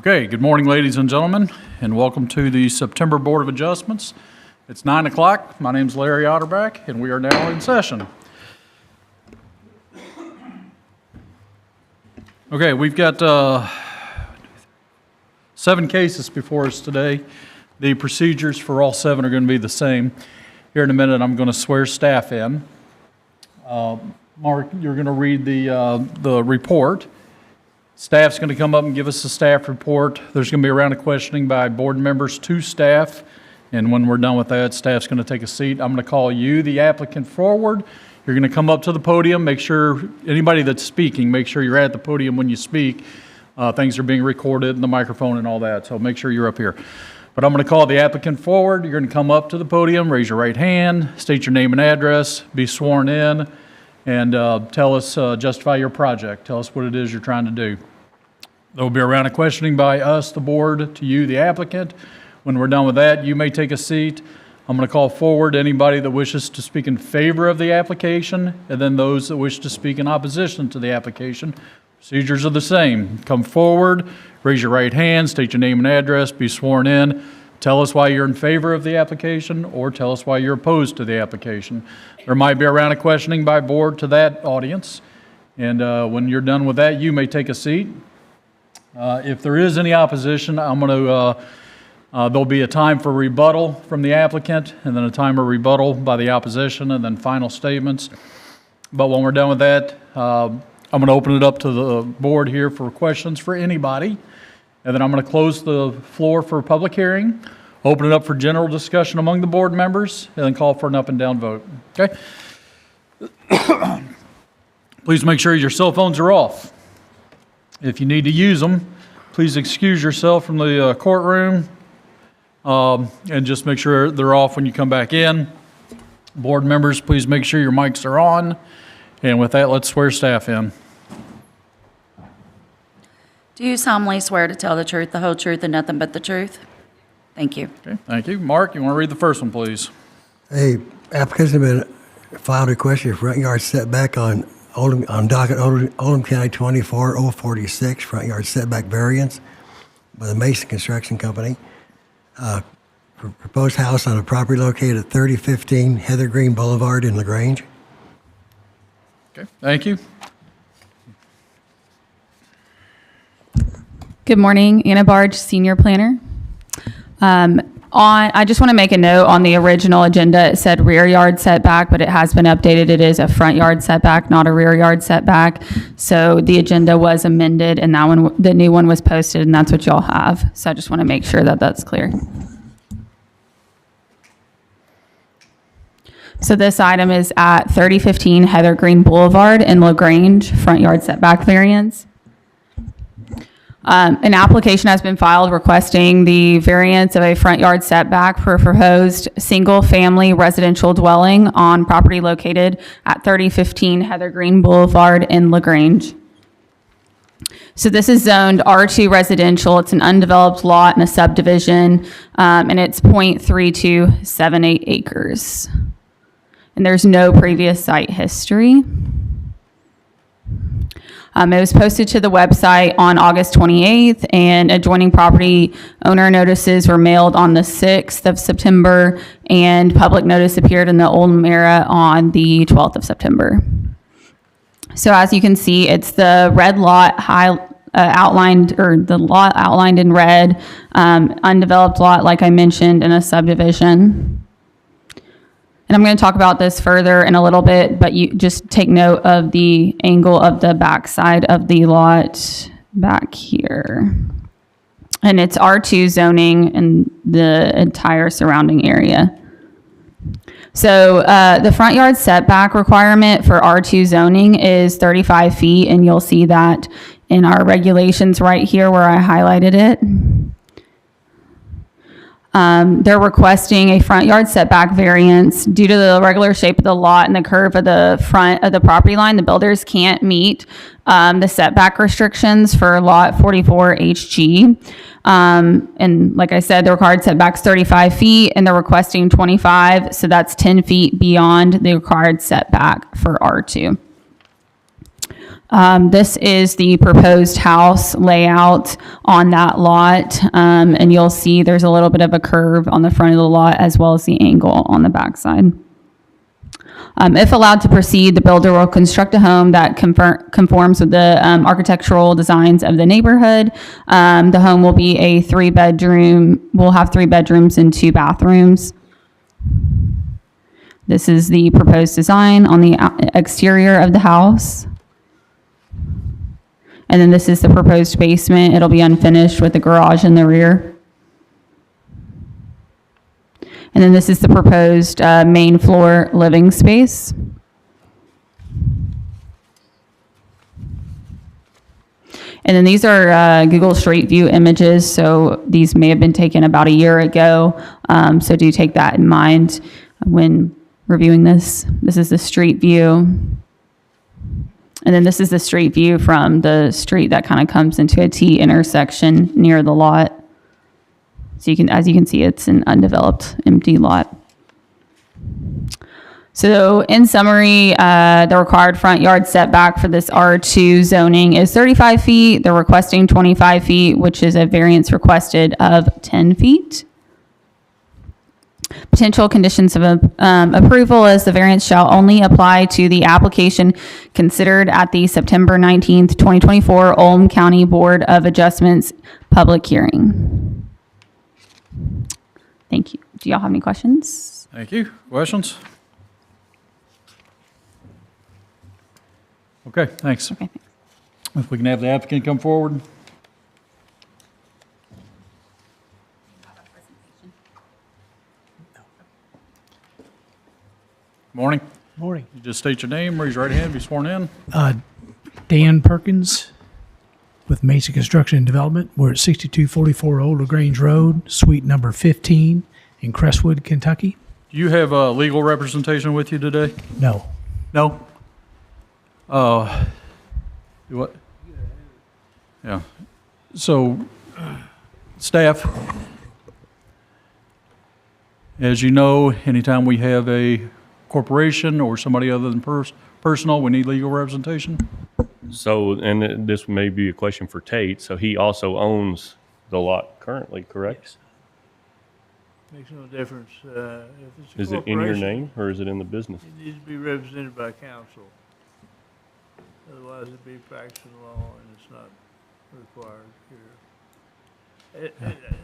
Okay, good morning, ladies and gentlemen, and welcome to the September Board of Adjustments. It's 9 o'clock. My name's Larry Otterback, and we are now in session. Okay, we've got 7 cases before us today. The procedures for all 7 are going to be the same. Here in a minute, I'm going to swear staff in. Mark, you're going to read the report. Staff's going to come up and give us a staff report. There's going to be a round of questioning by board members to staff, and when we're done with that, staff's going to take a seat. I'm going to call you, the applicant, forward. You're going to come up to the podium. Make sure, anybody that's speaking, make sure you're at the podium when you speak. Things are being recorded, and the microphone and all that, so make sure you're up here. But I'm going to call the applicant forward. You're going to come up to the podium, raise your right hand, state your name and address, be sworn in, and tell us, justify your project. Tell us what it is you're trying to do. There will be a round of questioning by us, the board, to you, the applicant. When we're done with that, you may take a seat. I'm going to call forward anybody that wishes to speak in favor of the application, and then those that wish to speak in opposition to the application. Procedures are the same. Come forward, raise your right hand, state your name and address, be sworn in. Tell us why you're in favor of the application, or tell us why you're opposed to the application. There might be a round of questioning by board to that audience, and when you're done with that, you may take a seat. If there is any opposition, there'll be a time for rebuttal from the applicant, and then a time of rebuttal by the opposition, and then final statements. But when we're done with that, I'm going to open it up to the board here for questions for anybody, and then I'm going to close the floor for public hearing, open it up for general discussion among the board members, and then call for an up and down vote. Okay? Please make sure your cell phones are off. If you need to use them, please excuse yourself from the courtroom and just make sure they're off when you come back in. Board members, please make sure your mics are on. And with that, let's swear staff in. Do you solemnly swear to tell the truth, the whole truth, and nothing but the truth? Thank you. Okay, thank you. Mark, you want to read the first one, please? Hey, applicants have been filed a request for your front yard setback on docket Oldham County 24046, front yard setback variance by the Mason Construction Company. Proposed house on a property located at 3015 Heather Green Boulevard in LaGrange. Okay, thank you. Good morning, Anna Barge, Senior Planner. I just want to make a note on the original agenda. It said rear yard setback, but it has been updated. It is a front yard setback, not a rear yard setback. So the agenda was amended, and that one, the new one was posted, and that's what y'all have. So I just want to make sure that that's clear. So this item is at 3015 Heather Green Boulevard in LaGrange, front yard setback variance. An application has been filed requesting the variance of a front yard setback for a proposed single-family residential dwelling on property located at 3015 Heather Green Boulevard in LaGrange. So this is zoned R2 residential. It's an undeveloped lot in a subdivision, and it's 0.3278 acres. And there's no previous site history. It was posted to the website on August 28th, and adjoining property owner notices were mailed on the 6th of September, and public notice appeared in the Oldham Era on the 12th of September. So as you can see, it's the red lot outlined, or the lot outlined in red, undeveloped lot, like I mentioned, in a subdivision. And I'm going to talk about this further in a little bit, but you just take note of the angle of the back side of the lot back here. And it's R2 zoning in the entire surrounding area. So the front yard setback requirement for R2 zoning is 35 feet, and you'll see that in our regulations right here where I highlighted it. They're requesting a front yard setback variance due to the regular shape of the lot and the curve of the front of the property line. The builders can't meet the setback restrictions for lot 44 HG. And like I said, the required setback's 35 feet, and they're requesting 25, so that's 10 feet beyond the required setback for R2. This is the proposed house layout on that lot, and you'll see there's a little bit of a curve on the front of the lot as well as the angle on the backside. If allowed to proceed, the builder will construct a home that conforms with the architectural designs of the neighborhood. The home will be a 3-bedroom, will have 3 bedrooms and 2 bathrooms. This is the proposed design on the exterior of the house. And then this is the proposed basement. It'll be unfinished with the garage in the rear. And then this is the proposed main floor living space. And then these are Google Street View images, so these may have been taken about a year ago. So do take that in mind when reviewing this. This is the street view. And then this is the street view from the street that kind of comes into a T intersection near the lot. So you can, as you can see, it's an undeveloped, empty lot. So in summary, the required front yard setback for this R2 zoning is 35 feet. They're requesting 25 feet, which is a variance requested of 10 feet. Potential conditions of approval is the variance shall only apply to the application considered at the September 19th, 2024 Oldham County Board of Adjustments public hearing. Thank you. Do y'all have any questions? Thank you. Questions? Okay, thanks. Okay, thanks. If we can have the applicant come forward. Morning. Morning. You just state your name, raise your right hand, be sworn in. Dan Perkins with Mason Construction and Development. We're at 6244 Old LaGrange Road, suite number 15 in Crestwood, Kentucky. Do you have legal representation with you today? No. No? What? Yeah. So, staff, as you know, anytime we have a corporation or somebody other than personal, we need legal representation. So, and this may be a question for Tate, so he also owns the lot currently, correct? Makes no difference. If it's a Is it in your corporation, name or is it in the business? it needs to be represented by counsel. Otherwise, it'd be practicing law, and it's not required here.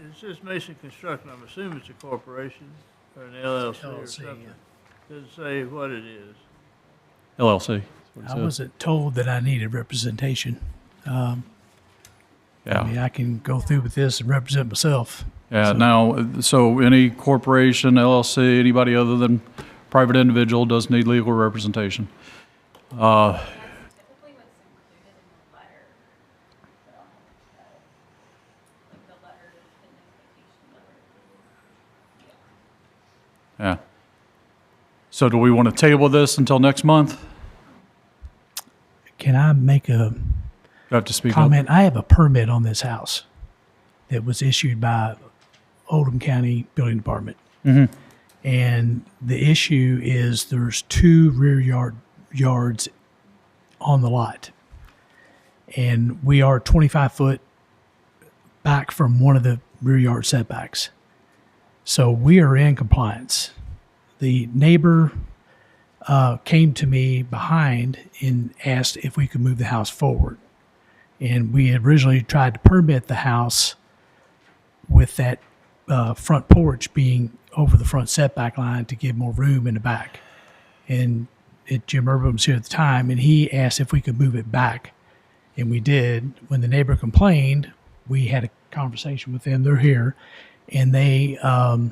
It's just Mason Construction. I'm assuming it's a corporation or an LLC or LLC, something. yeah. Doesn't say what it is. LLC. I wasn't told that I needed representation. I mean, Yeah. I can go through with this and represent myself. Yeah, now, so any corporation, LLC, anybody other than private individual does need legal representation. Yeah. So do we want to table this until next month? Can I make a You have to speak up. comment? I have a permit on this house that was issued by Oldham County Building Department. And the issue is there's 2 rear yards on the lot. And we are 25 foot back from one of the rear yard setbacks. So we are in compliance. The neighbor came to me behind and asked if we could move the house forward. And we had originally tried to permit the house with that front porch being over the front setback line to give more room in the back. And Jim Urban was here at the time, and he asked if we could move it back. And we did. When the neighbor complained, we had a conversation with them. They're here. And they, out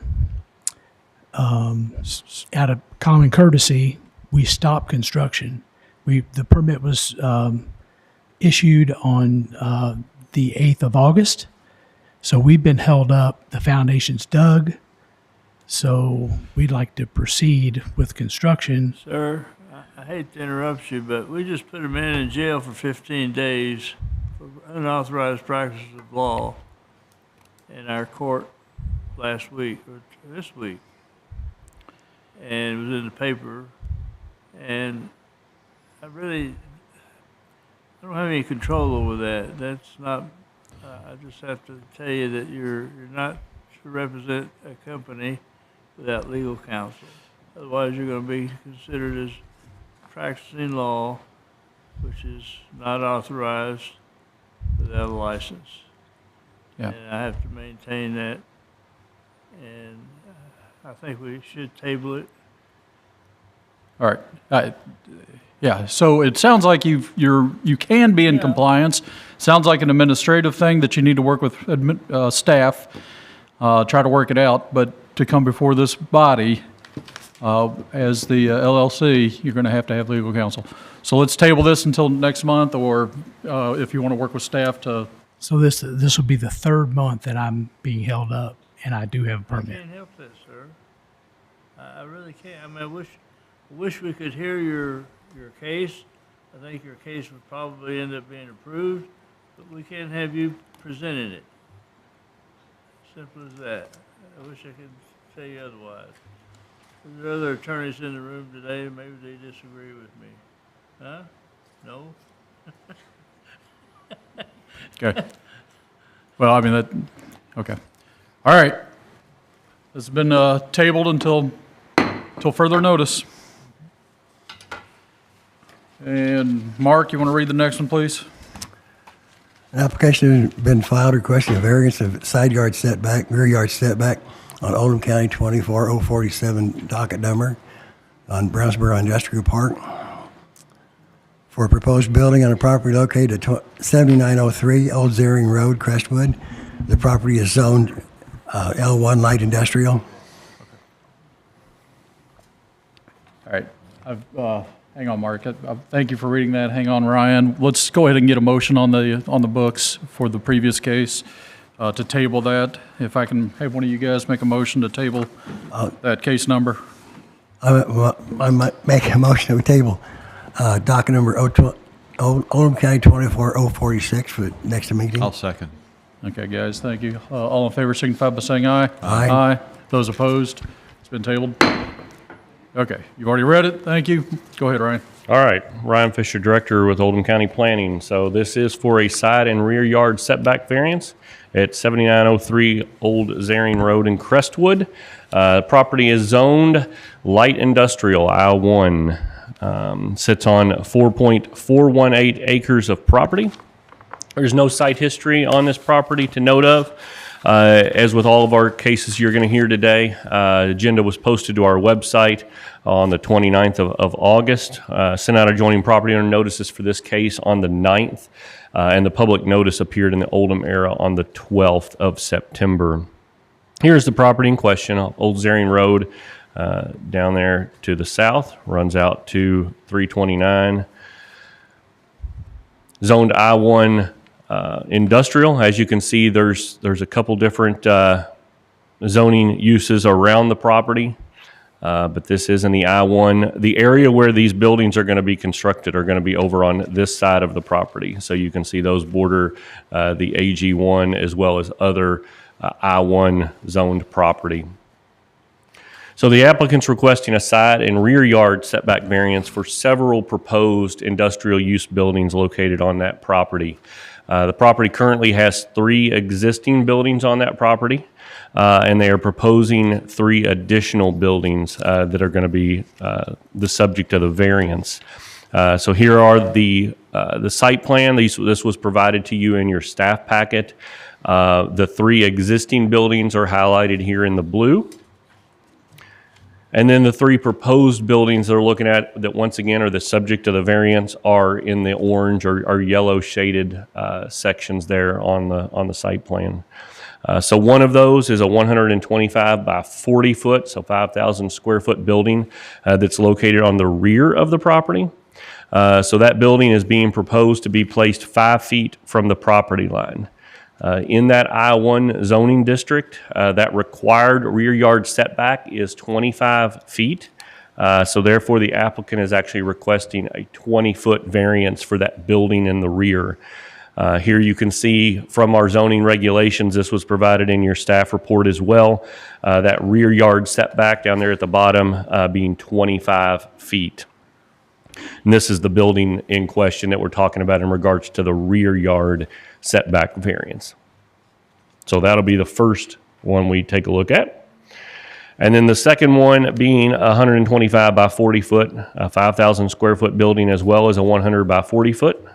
of common courtesy, we stopped construction. The permit was issued on the 8th of August. So we've been held up. The foundation's dug. So we'd like to proceed with construction. Sir, I hate to interrupt you, but we just put a man in jail for 15 days for unauthorized practices of law in our court last week, or this week. And it was in the paper. And I really, I don't have any control over that. That's not, I just have to tell you that you're not to represent a company without legal counsel. Otherwise, you're going to be considered as practicing law, which is not authorized without a license. Yeah. And I have to maintain that. And I think we should table it. All right. Yeah, so it sounds like you can be in compliance. Sounds like an administrative thing that you need to work with staff, try to work it out. But to come before this body as the LLC, you're going to have legal counsel. So let's table this until next month, or if you want to work with staff to. So this will be the third month that I'm being held up, and I do have a I permit. can't help that, sir. I really can't. I mean, I wish we could hear your case. I think your case would probably end up being approved, but we can't have you presenting it. Simple as that. I wish I could tell you otherwise. Are there other attorneys in the room today? Maybe they disagree with me. Huh? No? Okay. Well, I mean, okay. All right. This has been tabled until further notice. And Mark, you want to read the next one, please? An application has been filed requesting a variance of side yard setback, rear yard setback on Oldham County 24047 docket number on Brownsboro Industrial Park for a proposed building on a property located at 7903 Old Zering Road, Crestwood. The property is zoned L1 light industrial. All right. Hang on, Mark. Thank you for reading that. Hang on, Ryan. Let's go ahead and get a motion on the books for the previous case to table that. If I can have one of you guys make a motion to table that case number. I might make a motion to table docket number Oldham County 24046 for the next meeting. I'll second. Okay, guys, thank you. All in favor signify by saying aye. Aye. Aye. Those opposed? It's been tabled. Okay, you've already read it. Thank you. Go ahead, Ryan. All right, Ryan Fisher, Director with Oldham County Planning. So this is for a side and rear yard setback variance at 7903 Old Zering Road in Crestwood. Property is zoned light industrial, I-1. Sits on 4.418 acres of property. There's no site history on this property to note of. As with all of our cases you're going to hear today, agenda was posted to our website on the 29th of August. Sent out adjoining property owner notices for this case on the 9th, and the public notice appeared in the Oldham Era on the 12th of September. Here's the property in question, Old Zering Road, down there to the south, runs out to 329. Zoned I-1 industrial. As you can see, there's a couple different zoning uses around the property, but this is in the I-1. The area where these buildings are going to be constructed are going to be over on this side of the property. So you can see those border the AG1 as well as other I-1 zoned property. So the applicant's requesting a side and rear yard setback variance for several proposed industrial use buildings located on that property. The property currently has 3 existing buildings on that property, and they are proposing 3 additional buildings that are going to be the subject of the variance. So here are the site plan. This was provided to you in your staff packet. The 3 existing buildings are highlighted here in the blue. And then the 3 proposed buildings that are looking at that once again are the subject of the variance are in the orange or yellow shaded sections there on the site plan. So one of those is a 125 by 40 foot, so 5,000 square foot building that's located on the rear of the property. So that building is being proposed to be placed 5 feet from the property line. In that I-1 zoning district, that required rear yard setback is 25 feet. So therefore, the applicant is actually requesting a 20-foot variance for that building in the rear. Here you can see from our zoning regulations, this was provided in your staff report as well, that rear yard setback down there at the bottom being 25 feet. And this is the building in question that we're talking about in regards to the rear yard setback variance. So that'll be the first one we take a look at. And then the second one being a 125 by 40 foot, a 5,000 square foot building, as well as a 100 by 40 foot,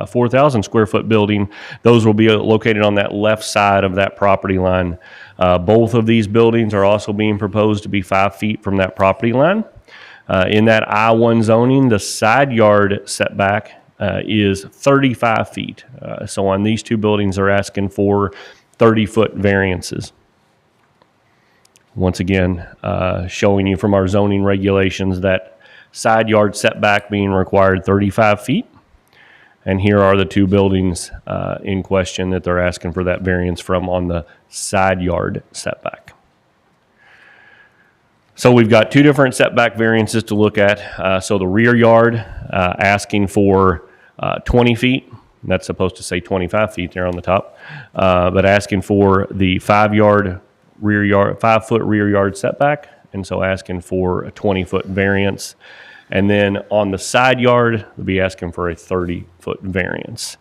4,000 square foot building. Those will be located on that left side of that property line. Both of these buildings are also being proposed to be 5 feet from that property line. In that I-1 zoning, the side yard setback is 35 feet. So on these two buildings, they're asking for 30-foot variances. Once again, showing you from our zoning regulations that side yard setback being required 35 feet. And here are the two buildings in question that they're asking for that variance from on the side yard setback. So we've got two different setback variances to look at. So the rear yard asking for 20 feet. That's supposed to say 25 feet there on the top. But asking for the 5-foot rear yard setback. And so asking for a 20-foot variance. And then on the side yard, they'll be asking for a 30-foot variance.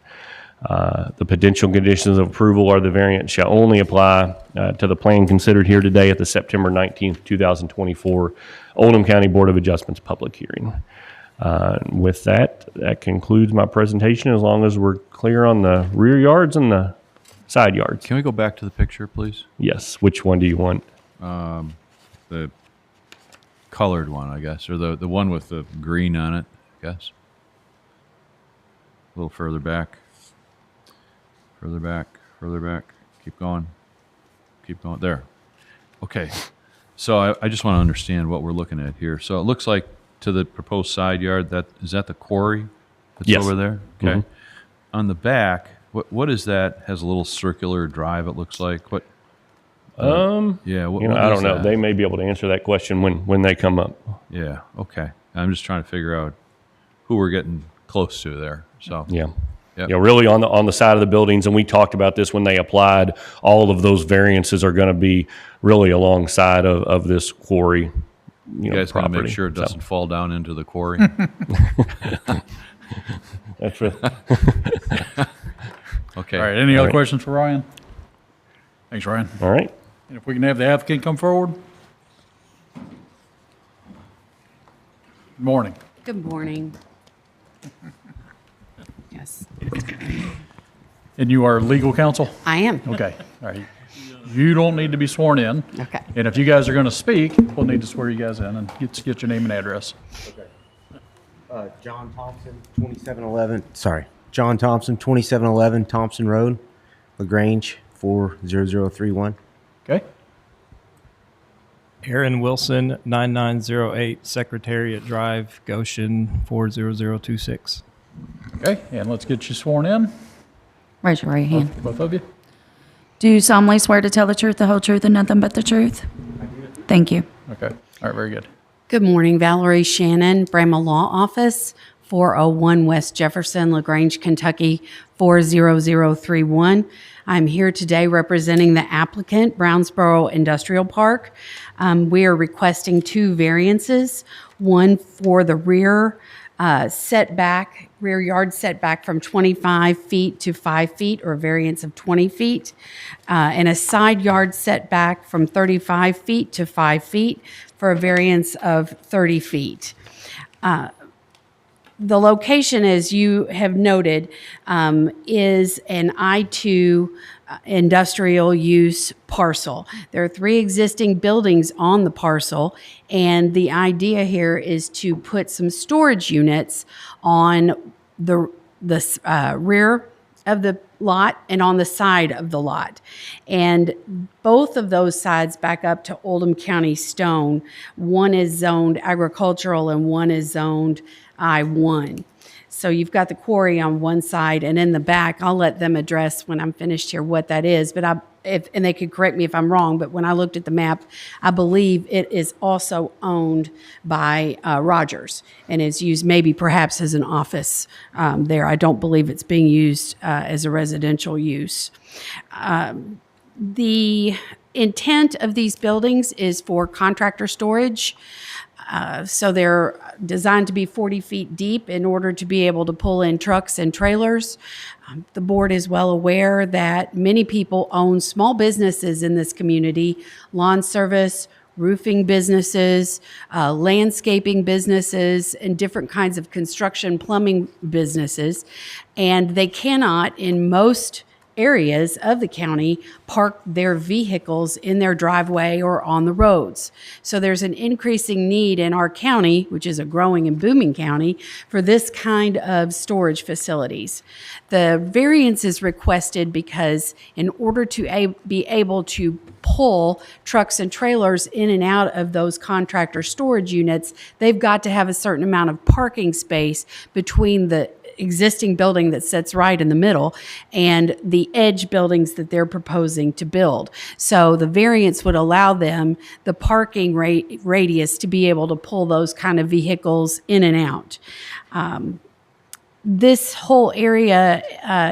The potential conditions of approval are the variance shall only apply to the plan considered here today at the September 19th, 2024 Oldham County Board of Adjustments public hearing. With that, that concludes my presentation as long as we're clear on the rear yards and the side yards. Can we go back to the picture, please? Yes, which one do you want? The colored one, I guess, or the one with the green on it, I guess. A little further back. Further back, further back. Keep going. Keep going. There. Okay. So I just want to understand what we're looking at here. So it looks like to the proposed side yard, is that the quarry that's Yes. over there? Okay. Mhm. On the back, what is that? Has a little circular drive, it looks like. What? Yeah. What I is don't know. that? They may be able to answer that question when they come up. Yeah. Okay. I'm just trying to figure out who we're getting close to there. So Yeah. Yep. Really on the side of the buildings, and we talked about this when they applied, all of those variances are going to be really alongside of this quarry, you guys got to property. make sure it doesn't fall down into the quarry. That's right. Okay. All right, any other right. questions for Ryan? Thanks, Ryan. All right. And if we can have the applicant come forward? Good morning. Good morning. Yes, And you are legal counsel? I am. Okay, all right. You don't need to be sworn in. Okay. And if you guys are going to speak, we'll need to swear you guys in and get your name and address. John Thompson, 2711. Sorry, John Thompson, 2711 Thompson Road, LaGrange, 40031. Okay? Aaron Wilson, 9908 Secretariat Drive, Goshen, 40026. Okay, and let's get you sworn in, Raise your right hand. both of you. Do you solemnly swear to tell the truth, the whole truth, and nothing but the truth? Thank you. Okay, all right, very good. Good morning, Valerie Shannon, Bramah Law Office, 401 West Jefferson, LaGrange, Kentucky, 40031. I'm here today representing the applicant, Brownsboro Industrial Park. We are requesting two variances, one for the rear yard setback from 25 feet to 5 feet, or a variance of 20 feet, and a side yard setback from 35 feet to 5 feet for a variance of 30 feet. The location, as you have noted, is an I-2 industrial use parcel. There are 3 existing buildings on the parcel, and the idea here is to put some storage units on the rear of the lot and on the side of the lot. And both of those sides back up to Oldham County Stone. One is zoned agricultural and one is zoned I-1. So you've got the quarry on one side, and in the back, I'll let them address when I'm finished here what that is. But and they could correct me if I'm wrong, but when I looked at the map, I believe it is also owned by Rogers and is used maybe perhaps as an office there. I don't believe it's being used as a residential use. The intent of these buildings is for contractor storage. So they're designed to be 40 feet deep in order to be able to pull in trucks and trailers. The board is well aware that many people own small businesses in this community, lawn service, roofing businesses, landscaping businesses, and different kinds of construction plumbing businesses. And they cannot, in most areas of the county, park their vehicles in their driveway or on the roads. So there's an increasing need in our county, which is a growing and booming county, for this kind of storage facilities. The variance is requested because in order to be able to pull trucks and trailers in and out of those contractor storage units, they've got to have a certain amount of parking space between the existing building that sits right in the middle and the edge buildings that they're proposing to build. So the variance would allow them the parking radius to be able to pull those kind of vehicles in and out. This whole area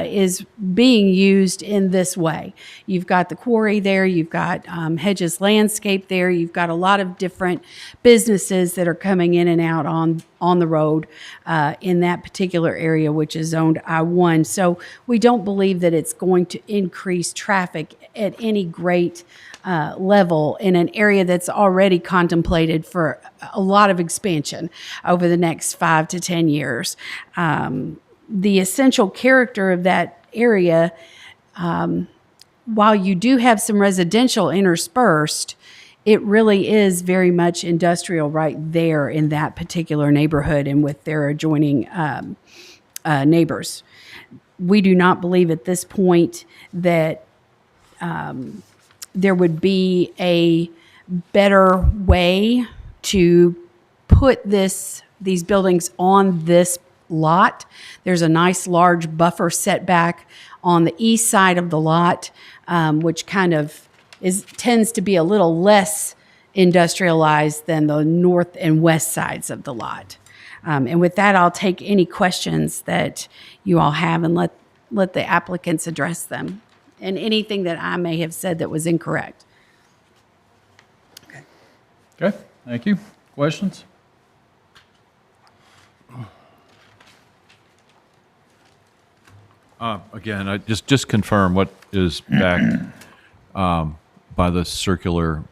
is being used in this way. You've got the quarry there, you've got Hedges Landscape there, you've got a lot of different businesses that are coming in and out on the road in that particular area, which is zoned I-1. So we don't believe that it's going to increase traffic at any great level in an area that's already contemplated for a lot of expansion over the next 5 to 10 years. The essential character of that area, while you do have some residential interspersed, it really is very much industrial right there in that particular neighborhood and with their adjoining neighbors. We do not believe at this point that there would be a better way to put these buildings on this lot. There's a nice large buffer setback on the east side of the lot, which kind of tends to be a little less industrialized than the north and west sides of the lot. And with that, I'll take any questions that you all have and let the applicants address them, and anything that I may have said that was incorrect. Okay, thank you. Questions? Again, I just confirm what is back by the circular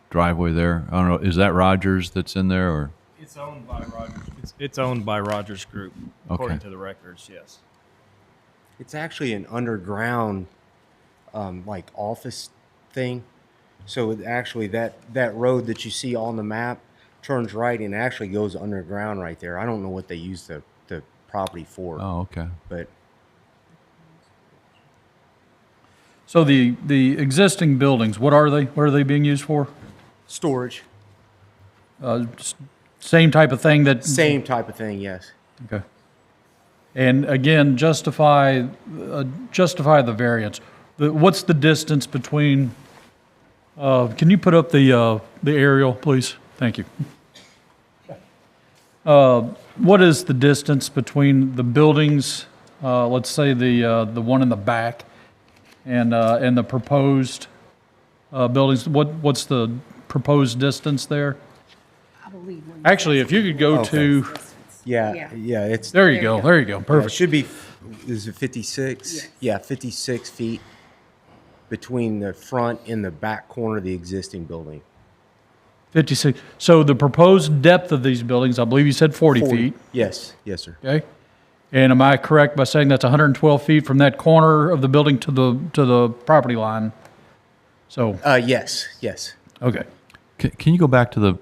driveway there. I don't know, is that Rogers that's in there, or? It's owned by Rogers. It's owned by Rogers Group, according to the records, yes. It's actually an underground, like office thing. So it actually, that road that you see on the map turns right and actually goes underground right there. I don't know what they use the property for. Oh, okay. But So the existing buildings, what are they? What are they being used for? storage, Same type of thing that? same type of thing, yes. Okay. And again, justify the variance. What's the distance between, can you put up the aerial, please? Thank you. What is the distance between the buildings, let's say the one in the back, and the proposed buildings? What's the proposed distance there? I believe. Actually, if you could go to, Yeah, it's, there you go, there you go, it perfect. should be, is it 56? Yes. Yeah, 56 feet between the front and the back corner of the existing building. 56. So the proposed depth of these buildings, I believe you said 40 feet, Yes, yes, sir. okay? And am I correct by saying that's 112 feet from that corner of the building to the property line? So, Yes, yes. okay. Can you go back to the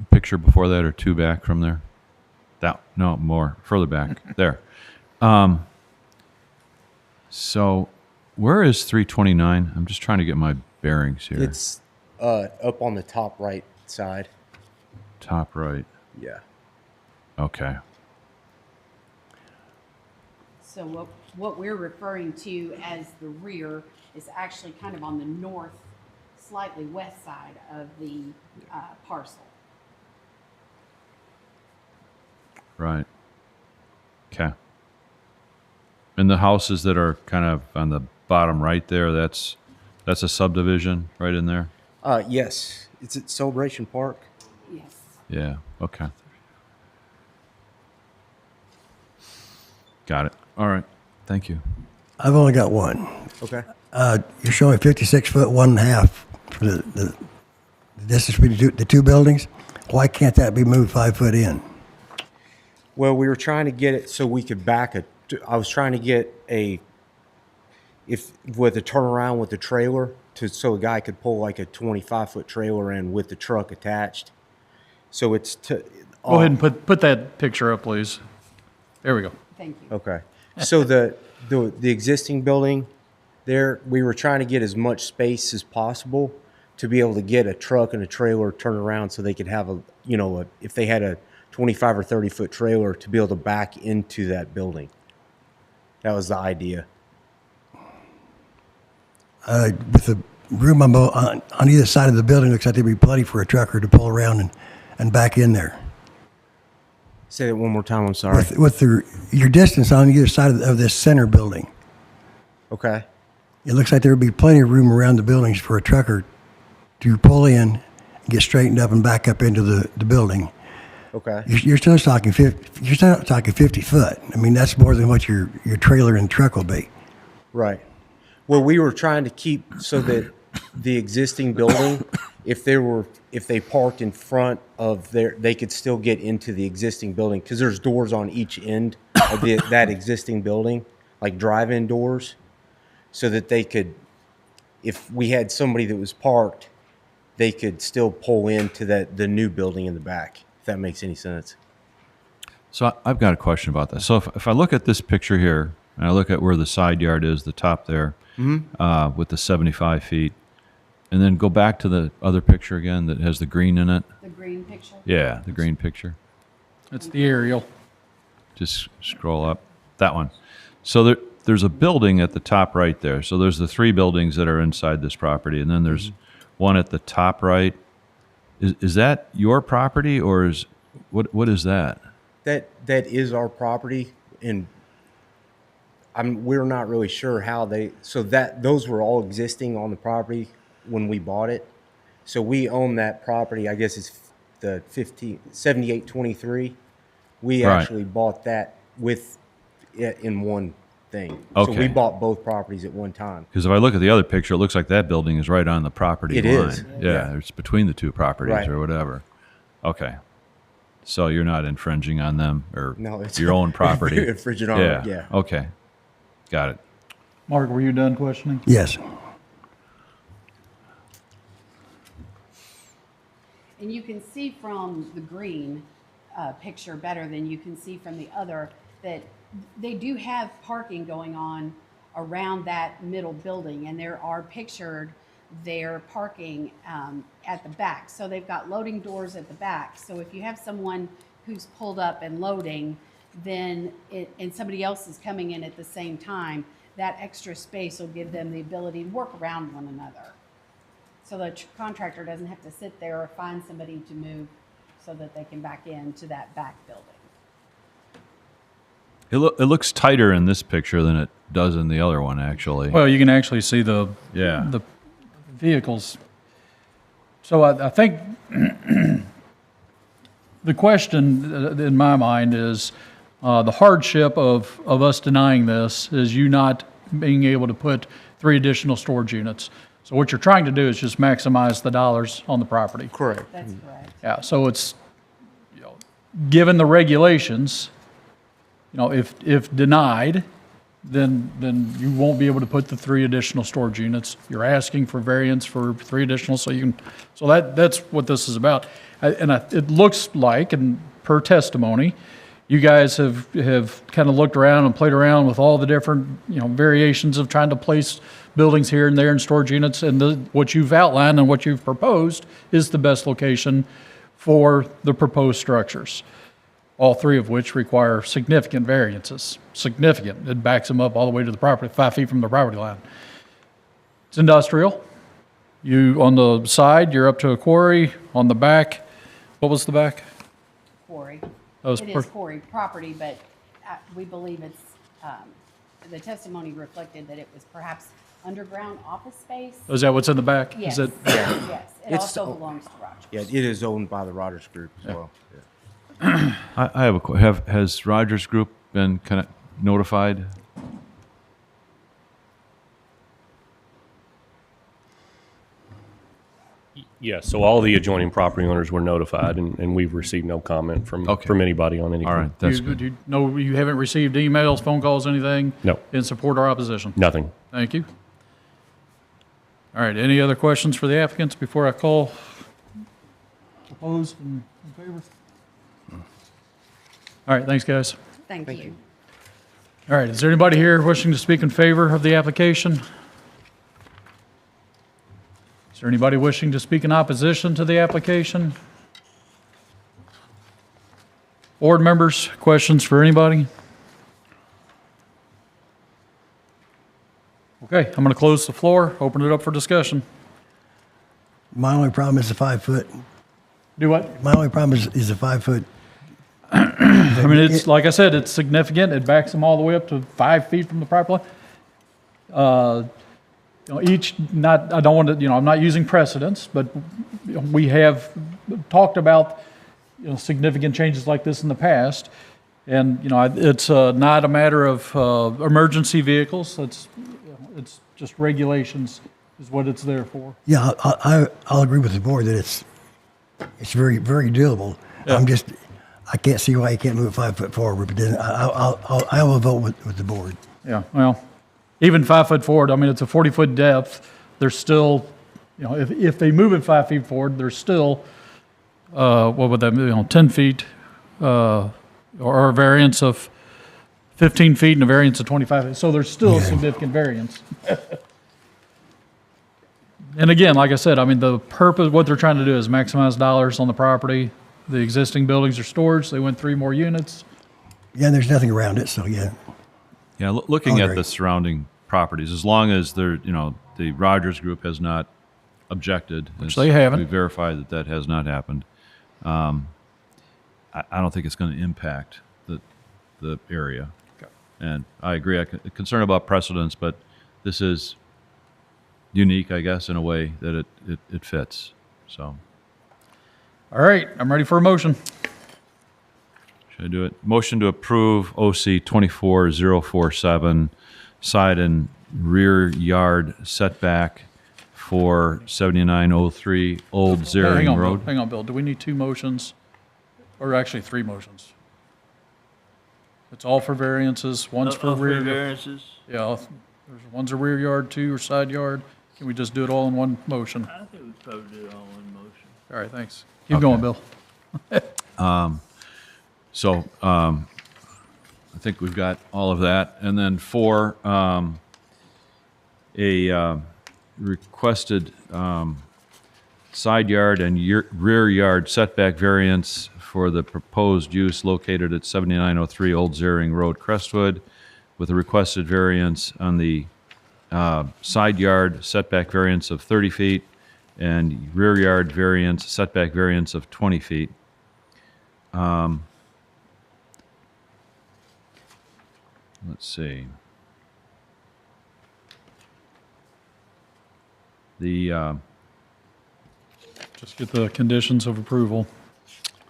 picture before that, or two back from there? No, more, further back, there. So where is 329? I'm just trying to get my bearings here. It's up on the top right side. Top right, Yeah. okay. So what we're referring to as the rear is actually kind of on the north, slightly west side of the parcel. Right. Okay. And the houses that are kind of on the bottom right there, that's a subdivision right in there? Yes. It's at Celebration Park. Yes. Yeah, okay. Got it. All right, thank you. I've only got one. Okay. You're showing 56 foot, 1.5 for the distance between the two buildings. Why can't that be moved 5 foot in? Well, we were trying to get it so we could I was trying to get with a turnaround with the trailer so a guy could pull like a 25-foot trailer in with the truck attached. So it's Go ahead and put that picture up, please. There we go. Thank you. okay. So the existing building there, we were trying to get as much space as possible to be able to get a truck and a trailer turned around so they could have if they had a 25 or 30-foot trailer to be able to back into that building. That was the idea. With the room on either side of the building, looks like there'd be plenty for a trucker to pull around and back in there. Say that one more time, I'm sorry. With your distance on either side of this center building, Okay. it looks like there would be plenty of room around the buildings for a trucker to pull in, get straightened up, and back up into the building. Okay. You're still talking 50. You're still talking 50 foot. I mean, that's more than what your trailer and truck will be. Right. Well, we were trying to keep so that the existing building, if they parked in front of they could still get into the existing building because there's doors on each end of that existing building, like drive-in doors, so that they could, if we had somebody that was parked, they could still pull into the new building in the back, if that makes any sense. So I've got a question about that. So if I look at this picture here, and I look at where the side yard is, the top there, with the 75 feet, and then go back to the other picture again that has the green in it. The green picture? Yeah, the green picture. It's the aerial. Just scroll up. That one. So there's a building at the top right there. So there's the three buildings that are inside this property, and then there's one at the top right. Is that your property, or what is that? That is our property, and we're not really sure how those were all existing on the property when we bought it. So we own that property. I guess it's the 7823. We Right. actually bought that with it in one thing. Okay. So we bought both properties at one time. Because if I look at the other picture, it looks like that building is right on the property It line. is. Yeah, it's between the two properties Right. or whatever. Okay. So you're not infringing on them or No, it's your own property. infringing on it, yeah. Okay. Got it. Mark, were you done questioning? Yes. And you can see from the green picture better than you can see from the other that they do have parking going on around that middle building, and there are pictured their parking at the back. So they've got loading doors at the back. So if you have someone who's pulled up and loading, then and somebody else is coming in at the same time, that extra space will give them the ability to work around one another. So the contractor doesn't have to sit there or find somebody to move so that they can back into that back building. It looks tighter in this picture than it does in the other one, actually. Well, you can actually see the vehicles. So I think the question in my mind is the hardship of us denying this is you not being able to put 3 additional storage units. So what you're trying to do is just maximize the dollars on the property. Correct. That's correct. Yeah, so it's, given the regulations, if denied, then you won't be able to put the 3 additional storage units. You're asking for variance for 3 additional, so that's what this is about. It looks like, and per testimony, you guys have kind of looked around and played around with all the different, variations of trying to place buildings here and there in storage units, and what you've outlined and what you've proposed is the best location for the proposed structures, all 3 of which require significant variances. Significant. It backs them up all the way to the property, 5 feet from the property line. It's industrial. On the side, you're up to a quarry. On the back, what was the back? Quarry. That was It is quarry property, but we believe it's the testimony reflected that it was perhaps underground office space. Is that what's in the back? Yes, Is it? yes. It It's- also belongs to Rogers. Yeah, it is owned by the Rogers Group as well. I have has Rogers Group been notified? Yes, so all the adjoining property owners were notified, and we've received no comment from anybody on anything. All right, that's You, good. you, no, you haven't received emails, phone calls, anything? No. In support or opposition? Nothing. Thank you. All right, any other questions for the applicants before I call opposed and in favor? All right, thanks, guys. Thank you. All right, is there anybody here wishing to speak in favor of the application? Is there anybody wishing to speak in opposition to the application? Board members, questions for anybody? Okay, I'm going to close the floor, open it up for discussion. My only problem is the 5 foot. Do what? My only problem is the 5 foot. I mean, it's, like I said, it's significant. It backs them all the way up to 5 feet from the property line. Each, I don't want to, I'm not using precedents, but we have talked about, significant changes like this in the past. And, it's not a matter of emergency vehicles. It's just regulations is what it's there for. Yeah, I'll agree with the board that it's very, very doable. Yeah. I can't see why you can't move it 5 foot forward, but then I will vote with the board. Yeah, well, even 5 foot forward, I mean, it's a 40-foot depth. There's still, if they move it 5 feet forward, there's still, what would that be, 10 feet, or a variance of 15 feet and a variance of 25 feet. So there's still a significant variance. And again, like I said, I mean, the purpose, what they're trying to do is maximize dollars on the property. The existing buildings are storage. They went 3 more units. Yeah, and there's nothing around it, so yeah. Yeah, looking at Agree. the surrounding properties, as long as they're, the Rogers Group has not objected. Which they haven't. We verified that has not happened. I don't think it's going to impact the area. Okay. And I agree, I'm concerned about precedents, but this is unique, I guess, in a way that it fits, so. All right, I'm ready for a motion. Should I do it? Motion to approve OC 24047, side and rear yard setback for 7903 Old Hang Zering on, Road. Bill. Hang on, Bill. Do we need 2 motions? Or actually 3 motions? It's all for variances, one's for All three rear. variances. Yeah, one's a rear yard, 2 or side yard. Can we just do it all in one motion? I think we probably do it all in one motion. All right, thanks. Keep going, Bill. So I think we've got all of that. And then for a requested side yard and rear yard setback variance for the proposed use located at 7903 Old Zering Road, Crestwood, with a requested variance on the side yard setback variance of 30 feet and rear yard variance, setback variance of 20 feet. Let's see. The, Just get the conditions of approval.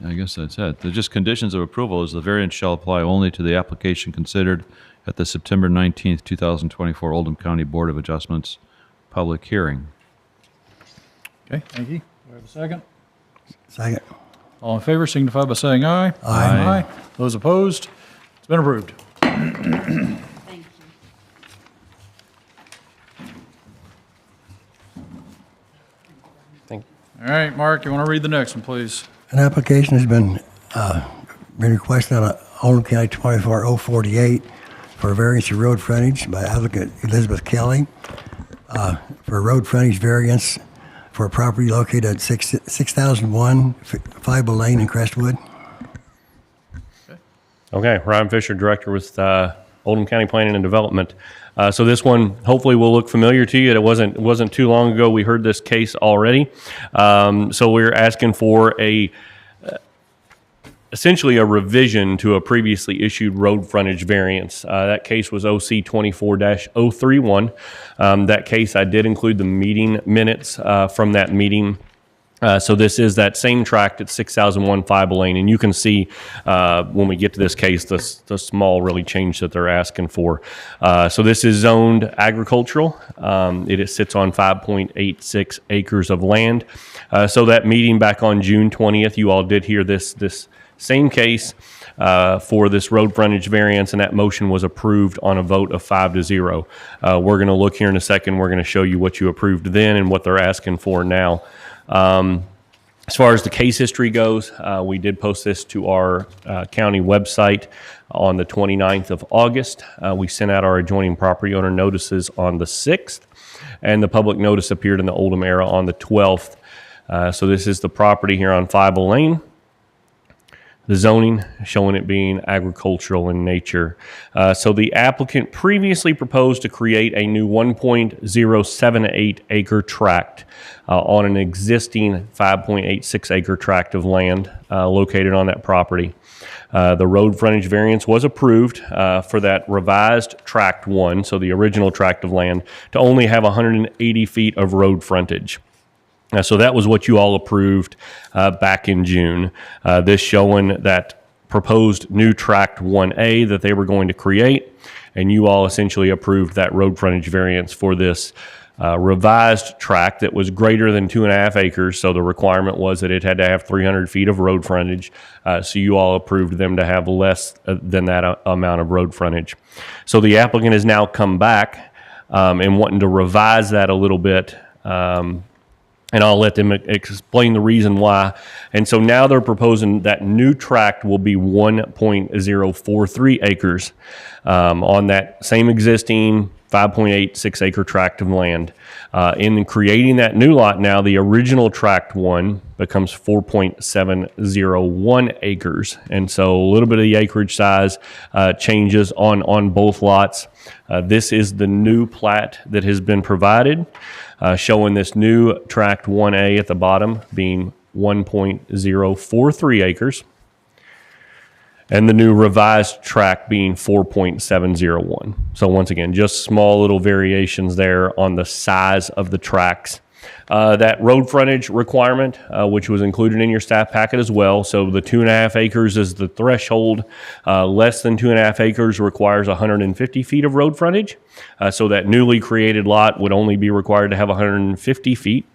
I guess that's it. The just conditions of approval is the variance shall apply only to the application considered at the September 19th, 2024 Oldham County Board of Adjustments public hearing. Okay, thank you. Do I have a second? Second. All in favor signify by saying aye. Aye. Those opposed? It's been approved. Thank you. Thank All right, Mark, you want to read the next one, please? An application has been requested on Oldham County 24048 for a variance of road frontage by applicant Elizabeth Kelly for a road frontage variance for a property located at 6001 Fiba Lane in Crestwood. Okay, Ryan Fisher, Director with Oldham County Planning and Development. So this one hopefully will look familiar to you. It wasn't too long ago we heard this case already. So we're asking for a essentially a revision to a previously issued road frontage variance. That case was OC 24-031. That case, I did include the meeting minutes from that meeting. So this is that same tract at 6001 Fiba Lane, and you can see when we get to this case the small really change that they're asking for. So this is zoned agricultural. It sits on 5.86 acres of land. So that meeting back on June 20th, you all did hear this same case for this road frontage variance, and that motion was approved on a vote of 5-0. We're going to look here in a second. We're going to show you what you approved then and what they're asking for now. As far as the case history goes, we did post this to our county website on the 29th of August. We sent out our adjoining property owner notices on the 6th, and the public notice appeared in the Oldham Era on the 12th. So this is the property here on Fiba Lane. The zoning showing it being agricultural in nature. So the applicant previously proposed to create a new 1.078 acre tract on an existing 5.86 acre tract of land located on that property. The road frontage variance was approved for that revised tract 1, so the original tract of land, to only have 180 feet of road frontage. So that was what you all approved back in June. This showing that proposed new tract 1A that they were going to create, and you all essentially approved that road frontage variance for this revised tract that was greater than 2.5 acres. So the requirement was that it had to have 300 feet of road frontage. So you all approved them to have less than that amount of road frontage. So the applicant has now come back and wanting to revise that a little bit. And I'll let them explain the reason why. And so now they're proposing that new tract will be 1.043 acres on that same existing 5.86 acre tract of land. In creating that new lot now, the original tract 1 becomes 4.701 acres. And so a little bit of the acreage size changes on both lots. This is the new plat that has been provided. Showing this new tract 1A at the bottom being 1.043 acres, and the new revised tract being 4.701. So once again, just small little variations there on the size of the tracts. That road frontage requirement, which was included in your staff packet as well. So the 2.5 acres is the threshold. Less than 2.5 acres requires 150 feet of road frontage. So that newly created lot would only be required to have 150 feet.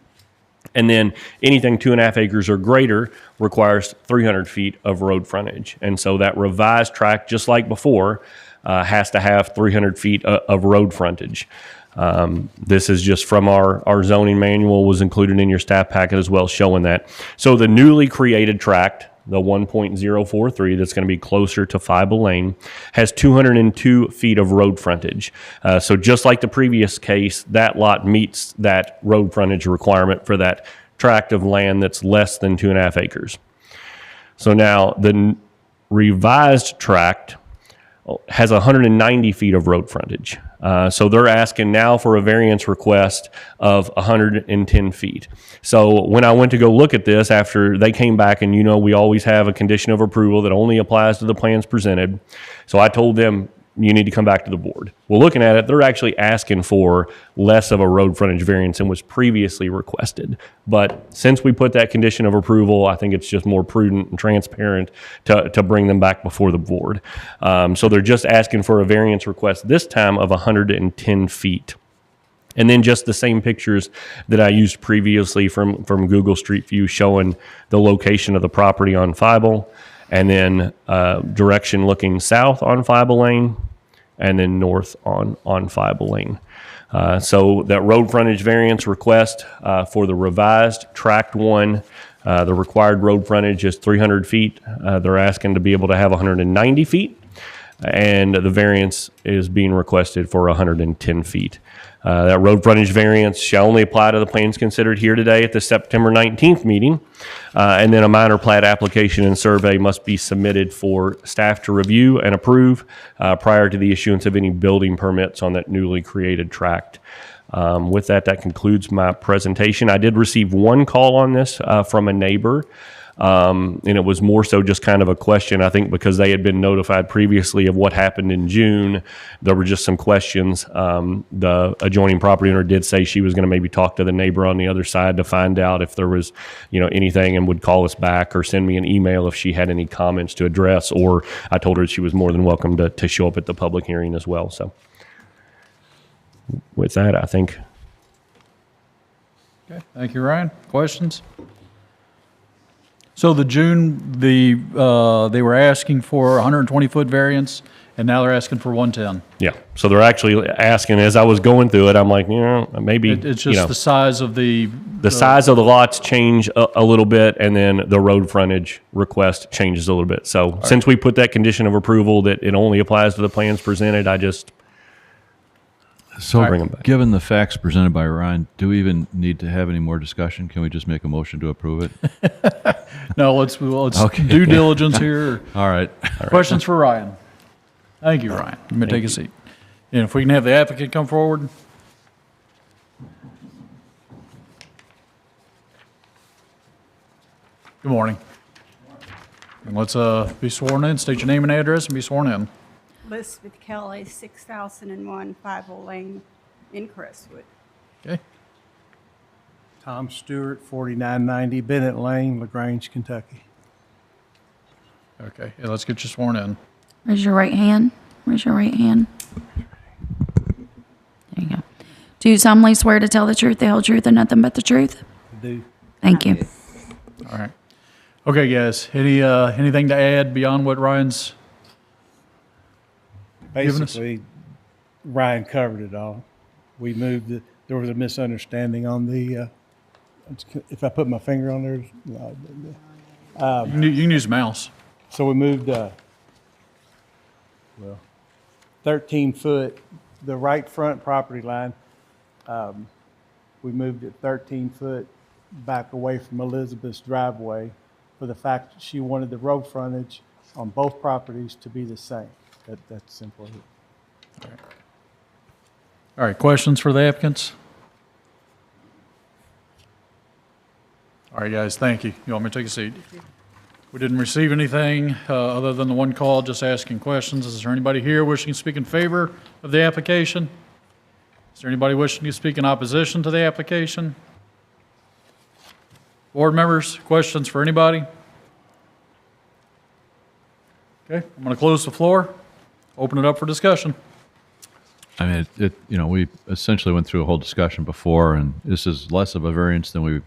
And then anything 2.5 acres or greater requires 300 feet of road frontage. And so that revised tract, just like before, has to have 300 feet of road frontage. This is just from our zoning manual, was included in your staff packet as well, showing that. So the newly created tract, the 1.043, that's going to be closer to Fiba Lane, has 202 feet of road frontage. So just like the previous case, that lot meets that road frontage requirement for that tract of land that's less than 2.5 acres. So now the revised tract has 190 feet of road frontage. So they're asking now for a variance request of 110 feet. So when I went to go look at this after they came back, and we always have a condition of approval that only applies to the plans presented. So I told them, you need to come back to the board. Well, looking at it, they're actually asking for less of a road frontage variance than was previously requested. But since we put that condition of approval, I think it's just more prudent and transparent to bring them back before the board. So they're just asking for a variance request this time of 110 feet. And then just the same pictures that I used previously from Google Street View showing the location of the property on Fiba, and then direction looking south on Fiba Lane, and then north on Fiba Lane. So that road frontage variance request for the revised tract 1, the required road frontage is 300 feet. They're asking to be able to have 190 feet, and the variance is being requested for 110 feet. That road frontage variance shall only apply to the plans considered here today at the September 19th meeting. And then a minor plat application and survey must be submitted for staff to review and approve prior to the issuance of any building permits on that newly created tract. With that concludes my presentation. I did receive one call on this from a neighbor And it was more so just kind of a question, I think, because they had been notified previously of what happened in June. There were just some questions. The adjoining property owner did say she was going to maybe talk to the neighbor on the other side to find out if there was, anything, and would call us back or send me an email if she had any comments to address, or I told her she was more than welcome to show up at the public hearing as well. So with that, I think. Okay, thank you, Ryan. Questions? So the June, they were asking for 120-foot variance, and now they're asking for 110. Yeah, so they're actually asking, as I was going through it, I'm like, maybe, It's just the size of the size of the lots change a little bit, and then the road frontage request changes a little bit. So since we put that condition of approval that it only applies to the plans presented, I just So, bring 'em back. given the facts presented by Ryan, do we even need to have any more discussion? Can we just make a motion to approve it? No, let's Okay. due diligence here. All right. Questions for Ryan? Thank you, Ryan. You may take a seat. And if we can have the applicant come forward. Good morning. And let's be sworn in. State your name and address and be sworn in. Elizabeth Kelly, 6001 Five Lane in Crestwood. Okay. Tom Stewart, 4990 Bennett Lane, LaGrange, Kentucky. Okay. Yeah, let's get you sworn in. Raise your right hand. Raise your right hand. There you go. Do you solemnly swear to tell the truth, the whole truth, and nothing but the truth? I do. Thank you. All right. Okay, guys. Anything to add beyond what Ryan's? Given us- Basically, Ryan covered it all. We moved, there was a misunderstanding on the, if I put my finger on there, You can use mouse. so we moved, 13 foot, the right front property line, we moved it 13 foot back away from Elizabeth's driveway for the fact that she wanted the road frontage on both properties to be the same. That's simple. All right. Questions for the applicants? All right, guys. Thank you. You want me to take a seat? We didn't receive anything other than the one call, just asking questions. Is there anybody here wishing to speak in favor of the application? Is there anybody wishing to speak in opposition to the application? Board members, questions for anybody? Okay, I'm going to close the floor, open it up for discussion. I mean, we essentially went through a whole discussion before, and this is less of a variance than we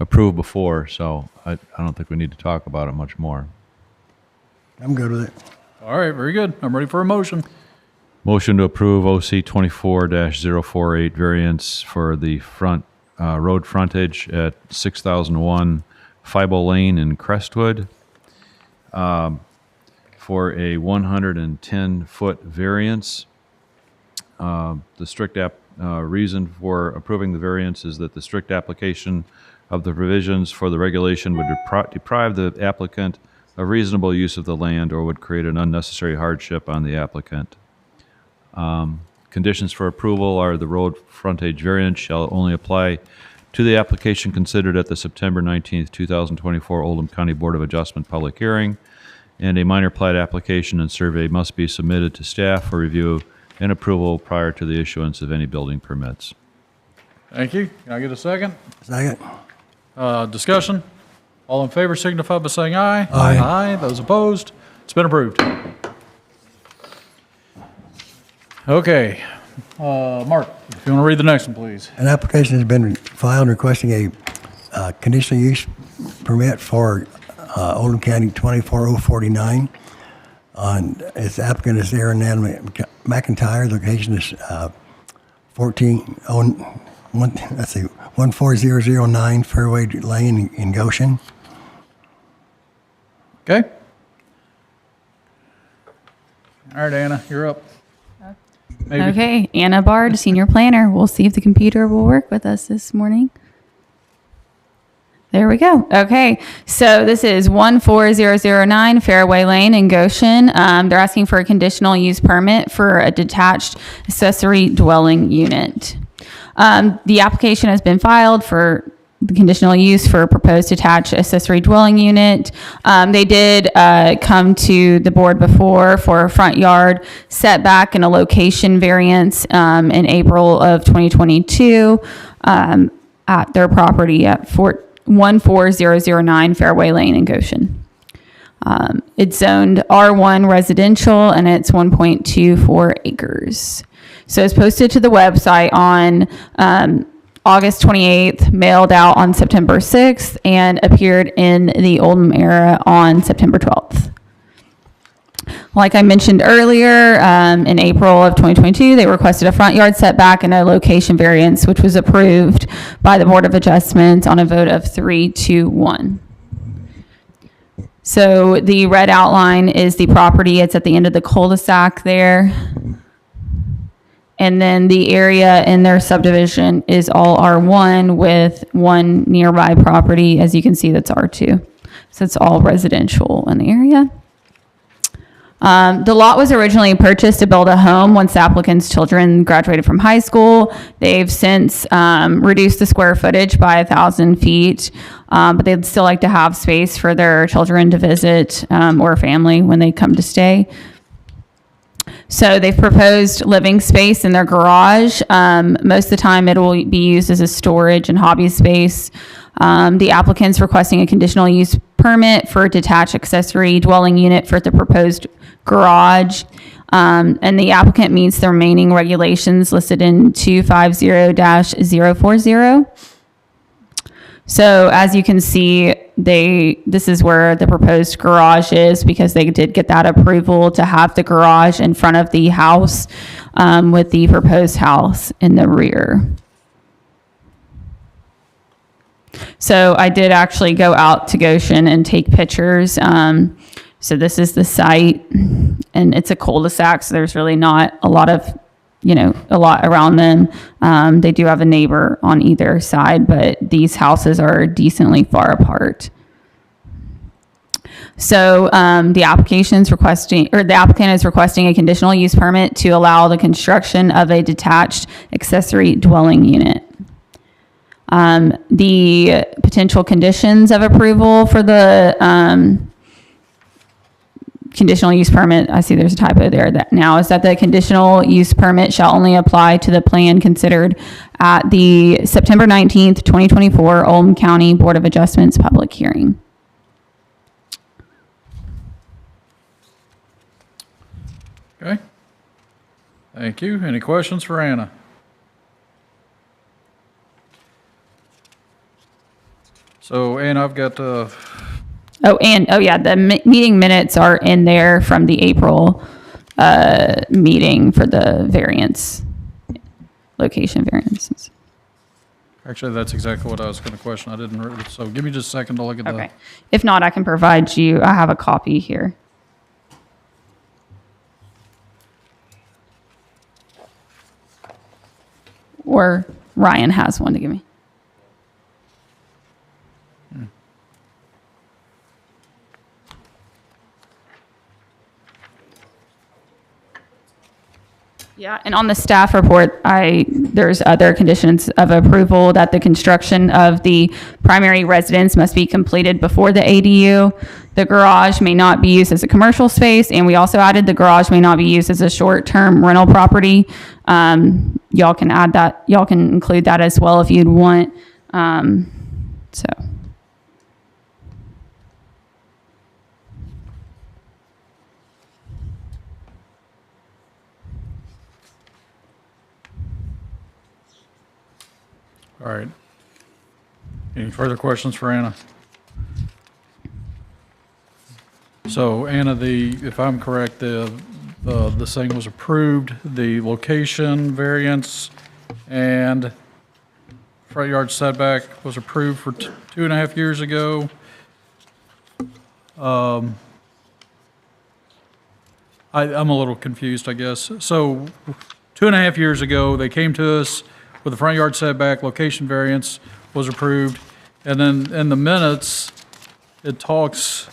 approved before, so I don't think we need to talk about it much more. I'm good with it. All right, very good. I'm ready for a motion. Motion to approve OC 24-048 variance for the front road frontage at 6001 Fibo Lane in Crestwood for a 110-foot variance. The strict reason for approving the variance is that the strict application of the provisions for the regulation would deprive the applicant of reasonable use of the land or would create an unnecessary hardship on the applicant. Conditions for approval are the road frontage variance shall only apply to the application considered at the September 19th, 2024 Oldham County Board of Adjustment public hearing, and a minor plat application and survey must be submitted to staff for review and approval prior to the issuance of any building permits. Thank you. Can I get a second? Second. Discussion? All in favor signify by saying aye. Aye. Aye. Those opposed? It's been approved. Okay. Mark, if you want to read the next one, please. An application has been filed requesting a conditional use permit for Oldham County 24049. Its applicant is Aaron McIntyre. The location is 14009 Fairway Lane in Goshen. Okay. All right, Anna, you're up. Maybe. Okay, Anna Bard, Senior Planner. We'll see if the computer will work with us this morning. There we go. Okay, so this is 14009 Fairway Lane in Goshen. They're asking for a conditional use permit for a detached accessory dwelling unit. The application has been filed for the conditional use for proposed detached accessory dwelling unit. They did come to the board before for a front yard setback and a location variance in April of 2022 at their property at 14009 Fairway Lane in Goshen. It's zoned R1 residential and it's 1.24 acres. So it's posted to the website on August 28th, mailed out on September 6th, and appeared in the Oldham Era on September 12th. Like I mentioned earlier, in April of 2022, they requested a front yard setback and a location variance, which was approved by the Board of Adjustment on a vote of 3-1. So the red outline is the property. It's at the end of the cul-de-sac there. And then the area in their subdivision is all R1 with one nearby property, as you can see, that's R2. So it's all residential in the area. The lot was originally purchased to build a home once the applicant's children graduated from high school. They've since reduced the square footage by 1,000 feet, but they'd still like to have space for their children to visit or family when they come to stay. So they've proposed living space in their garage. Most of the time it will be used as a storage and hobby space. The applicant's requesting a conditional use permit for a detached accessory dwelling unit for the proposed garage. And the applicant meets the remaining regulations listed in 250-040. So as you can see, this is where the proposed garage is because they did get that approval to have the garage in front of the house with the proposed house in the rear. So I did actually go out to Goshen and take pictures. So this is the site, and it's a cul-de-sac, so there's really not a lot of, a lot around them. They do have a neighbor on either side, but these houses are decently far apart. So the applicant is requesting a conditional use permit to allow the construction of a detached accessory dwelling unit. The potential conditions of approval for the conditional use permit, I see there's a typo there that now, is that the conditional use permit shall only apply to the plan considered at the September 19th, 2024 Oldham County Board of Adjustments public hearing. Okay. Thank you. Any questions for Anna? So, Anna, I've got Oh, yeah, the meeting minutes are in there from the April meeting for the location variances. actually, that's exactly what I was going to question. I didn't read it. So give me just a second to look at Okay. If not, I can provide you, I have a copy here. Or Ryan has one to give me. Yeah, and on the staff report, there's other conditions of approval that the construction of the primary residence must be completed before the ADU. The garage may not be used as a commercial space, and we also added the garage may not be used as a short-term rental property. Y'all can add that, y'all can include that as well if you'd want. So. All right. Any further questions for Anna? So Anna, if I'm correct, this thing was approved, the location variance and front yard setback was approved for 2.5 years ago. I'm a little confused, I guess. So 2.5 years ago, they came to us with the front yard setback, location variance was approved. And then in the minutes, it talks,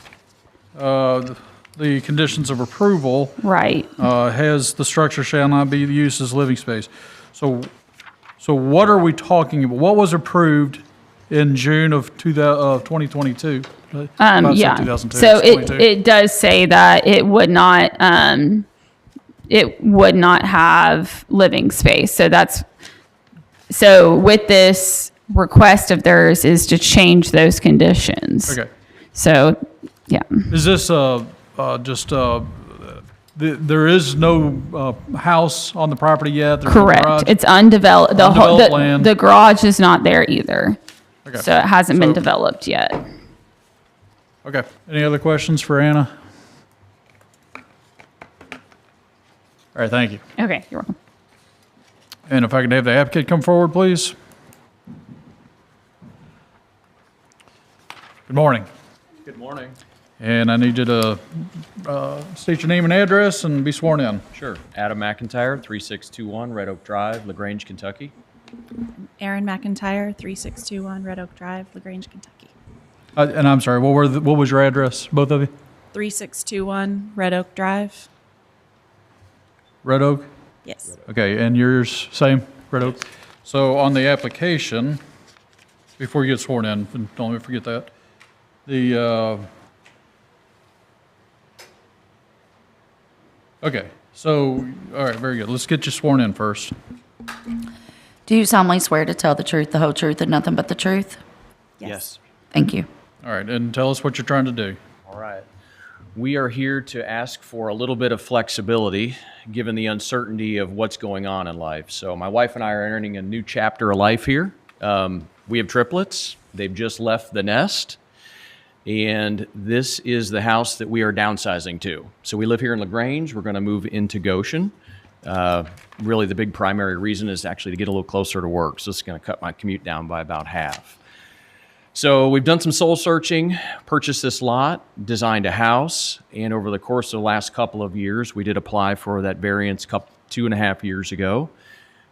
the conditions of approval. Right. Has the structure shall not be used as living space. So what are we talking about? What was approved in June of 2022. I said Yeah. 2002, So it's 22. it does say that it would not have living space. So with this request of theirs is to change those conditions. Okay. So, yeah. Is this there is no house on the property yet? There's no garage? Correct. It's undeveloped. Undeveloped land. The garage is not there either. Okay. So it hasn't been So- developed yet. Okay. Any other questions for Anna? All right, thank you. Okay, you're welcome. And if I could have the applicant come forward, please. Good morning. Good morning. And I need you to state your name and address and be sworn in. Sure. Adam McIntyre, 3621 Red Oak Drive, LaGrange, Kentucky. Erin McIntyre, 3621 Red Oak Drive, LaGrange, Kentucky. And I'm sorry, what was your address, both of you? 3621 Red Oak Drive. Red Oak? Yes. Okay, and yours, same, Red Oak? So on the application, before you get sworn in, and don't let me forget that, okay, so, all right, very good. Let's get you sworn in first. Do you solemnly swear to tell the truth, the whole truth, and nothing but the truth? Yes. Thank you. All right, and tell us what you're trying to do. All right. We are here to ask for a little bit of flexibility given the uncertainty of what's going on in life. So my wife and I are entering a new chapter of life here. We have triplets. They've just left the nest. And this is the house that we are downsizing to. So we live here in LaGrange. We're going to move into Goshen. Really, the big primary reason is actually to get a little closer to work. So this is going to cut my commute down by about half. So we've done some soul searching, purchased this lot, designed a house, and over the course of the last couple of years, we did apply for that variance 2.5 years ago.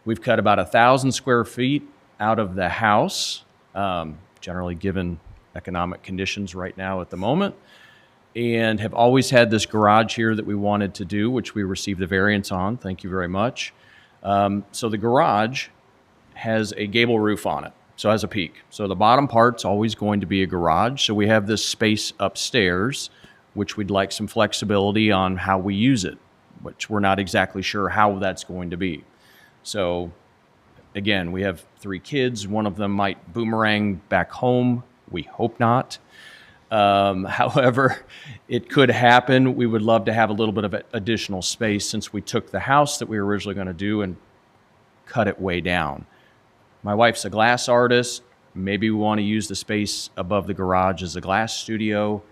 We've cut about 1,000 square feet out of the house, generally given economic conditions right now at the moment, and have always had this garage here that we wanted to do, which we received the variance on. Thank you very much. So the garage has a gable roof on it. So it has a peak. So the bottom part's always going to be a garage. So we have this space upstairs, which we'd like some flexibility on how we use it, which we're not exactly sure how that's going to be. So again, we have 3 kids. One of them might boomerang back home. We hope not. However, it could happen. We would love to have a little bit of additional space since we took the house that we were originally going to do and cut it way down. My wife's a glass artist. Maybe we want to use the space above the garage as a glass studio.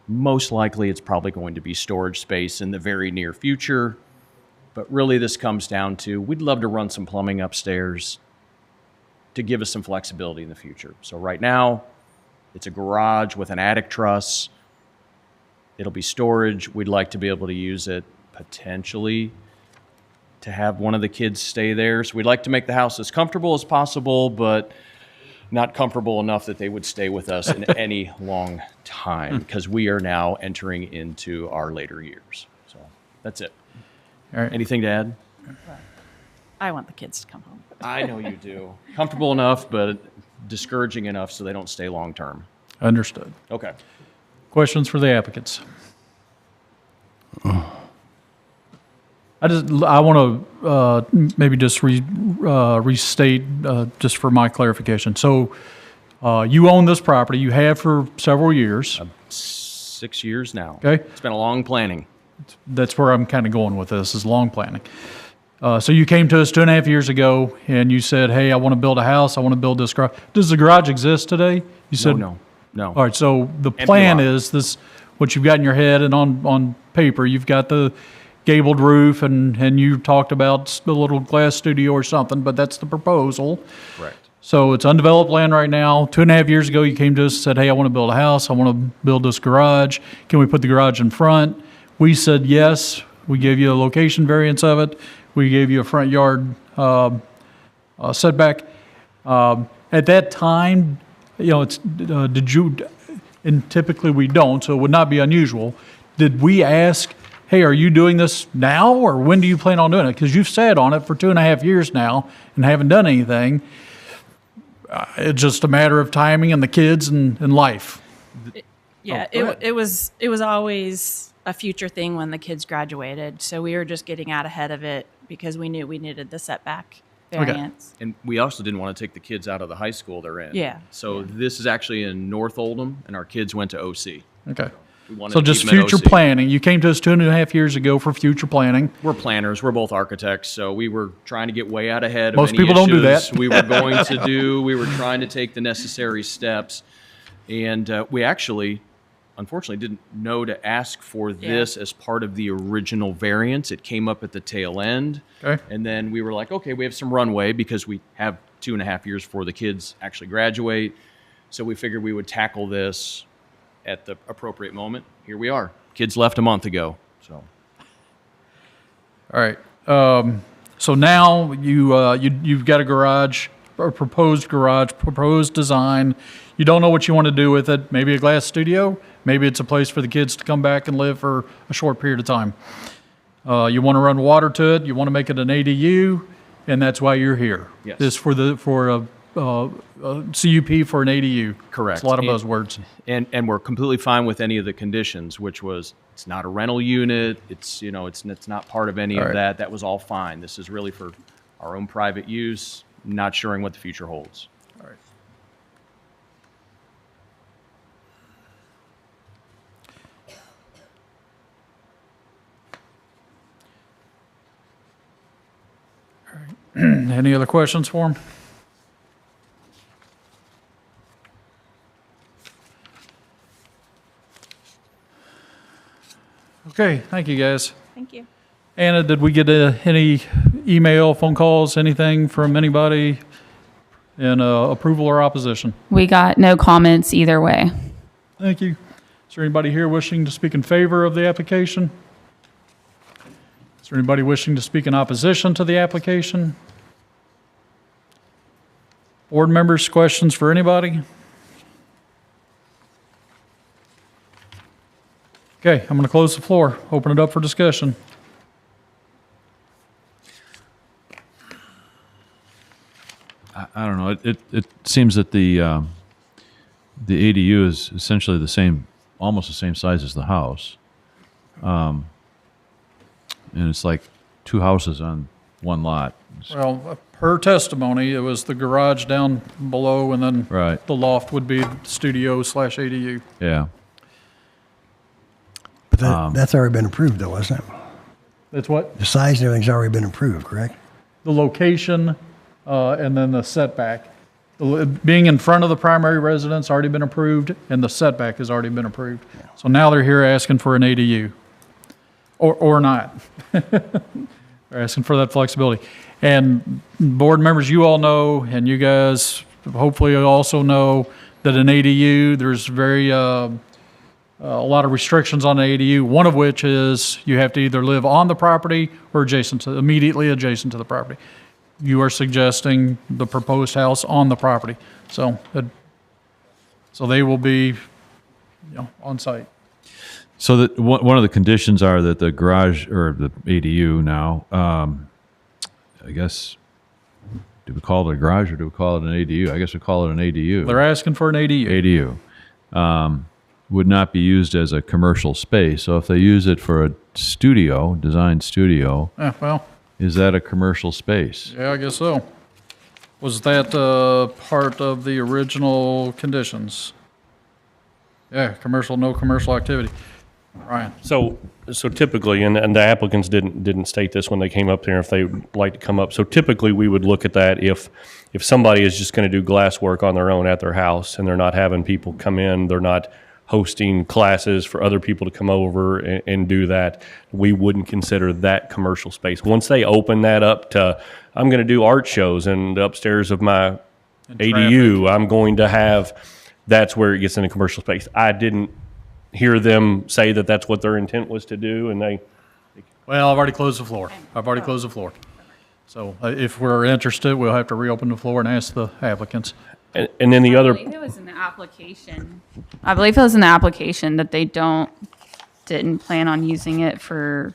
Most likely it's probably going to be storage space in the very near future. But really this comes down to, we'd love to run some plumbing upstairs to give us some flexibility in the future. So right now, it's a garage with an attic truss. It'll be storage. We'd like to be able to use it potentially to have one of the kids stay there. So we'd like to make the house as comfortable as possible, but not comfortable enough that they would stay with us in any long time, because we are now entering into our later years. So that's it. All right. Anything to add? I want the kids to come home. I know you do. Comfortable enough, but discouraging enough so they don't stay long term. Understood. Okay. Questions for the applicants? I want to maybe just restate just for my clarification. So you own this property. You have for several years. 6 years now. Okay. It's been a long planning. That's where I'm kind of going with this, is long planning. So you came to us 2.5 years ago and you said, hey, I want to build a house. I want to build this garage. Does the garage exist today? You said No. All right. So the Empty plan lot. is this, what you've got in your head and on paper, you've got the gabled roof and you talked about a little glass studio or something, but that's the proposal. Correct. So it's undeveloped land right now. 2.5 years ago, you came to us and said, hey, I want to build a house. I want to build this garage. Can we put the garage in front? We said yes. We gave you a location variance of it. We gave you a front yard setback. At that time, did you, and typically we don't, so it would not be unusual. Did we ask, hey, are you doing this now, or when do you plan on doing it? Because you've sat on it for 2.5 years now and haven't done anything. it's just a matter of timing and the kids and life. Yeah, go ahead. it was always a future thing when the kids graduated. So we were just getting out ahead of it because we knew we needed the setback variance. And we also didn't want to take the kids out of the high school they're in. Yeah. So this is actually in North Oldham, and our kids went to OC. Okay. We wanted So to just keep them at future OC. planning. You came to us 2.5 years ago for future planning. We're planners. We're both architects, so we were trying to get way out ahead of Most any people don't do issues that. we were going to do. We were trying to take the necessary steps, and we actually, unfortunately, didn't know to ask for this as part of the original variance. It came up at the tail end, Okay. and then we were like, okay, we have some runway because we have 2.5 years before the kids actually graduate. So we figured we would tackle this at the appropriate moment. Here we are. Kids left a month ago, so. All right. So now you've got a garage, or proposed design. You don't know what you want to do with it. Maybe a glass studio. Maybe it's a place for the kids to come back and live for a short period of time. You want to run water to it. You want to make it an ADU, and that's why you're here. Yes. This for a CUP for an ADU. Correct. It's a lot of buzzwords. And we're completely fine with any of the conditions, which was it's not a rental unit. It's it's not part of any All of right. that. That was all fine. This is really for our own private use, not sure what the future holds. All right. All right. Any other questions for him? Okay, thank you, guys. Thank you. Anna, did we get any email, phone calls, anything from anybody in approval or opposition? We got no comments either way. Thank you. Is there anybody here wishing to speak in favor of the application? Is there anybody wishing to speak in opposition to the application? Board members, questions for anybody? Okay, I'm going to close the floor, open it up for discussion. I don't know. It seems that the ADU is essentially the same, almost the same size as the house, and it's like two houses on one lot. Well, per testimony, it was the garage down below, and then Right. the loft would be studio/ADU. Yeah. But that's already been approved, though, hasn't it? That's what? The size and everything's already been approved, correct? The location, and then the setback. Being in front of the primary residence already been approved, and the setback has already been approved. So now they're here asking for an ADU, or not. They're asking for that flexibility. And board members, you all know, and you guys hopefully also know that an ADU, there's a lot of restrictions on an ADU, one of which is you have to either live on the property or immediately adjacent to the property. You are suggesting the proposed house on the property. So they will be, on site. So that one of the conditions are that the garage or the ADU now, I guess, do we call it a garage or do we call it an ADU? I guess we call it an ADU. They're asking for an ADU. ADU. Would not be used as a commercial space. So if they use it for a studio, design studio, Well, is that a commercial space? yeah, I guess so. Was that part of the original conditions? Yeah, no commercial activity. Ryan? So typically, and the applicants didn't state this when they came up there, if they would like to come up. So typically, we would look at that if somebody is just going to do glass work on their own at their house, and they're not having people come in, they're not hosting classes for other people to come over and do that, we wouldn't consider that commercial space. Once they open that up to, I'm going to do art shows and upstairs of my ADU, I'm going to have, that's where it gets into commercial space. I didn't hear them say that that's what their intent was to do, and they... Well, I've already closed the floor. So if we're interested, we'll have to reopen the floor and ask the applicants. And then the other... I believe it was in the application. I believe it was in the application that they didn't plan on using it for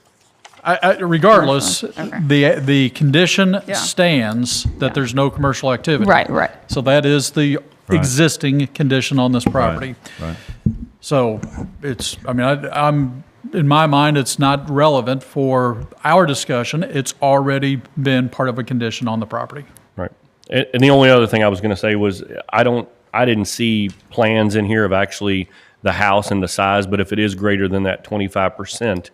Regardless, Okay. the condition Yeah. stands that there's no commercial activity. Right, right. So that is the existing condition on this property. Right. So it's, I mean, I'm, in my mind, it's not relevant for our discussion. It's already been part of a condition on the property. Right. And the only other thing I was going to say was I didn't see plans in here of actually the house and the size, but if it is greater than that 25%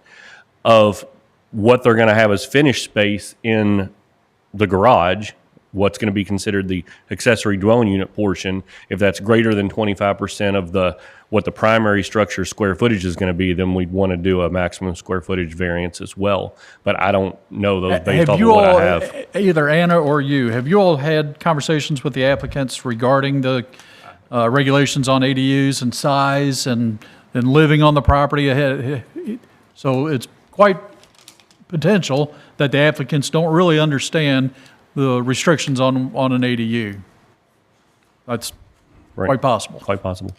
of what they're going to have as finished space in the garage, what's going to be considered the accessory dwelling unit portion, if that's greater than 25% of what the primary structure square footage is going to be, then we'd want to do a maximum square footage variance as well. But I don't know those based off of what I have. Either Anna or you, have you all had conversations with the applicants regarding the regulations on ADUs and size and living on the property ahead? So it's quite potential that the applicants don't really understand the restrictions on an ADU. That's Right. quite possible. Quite possible.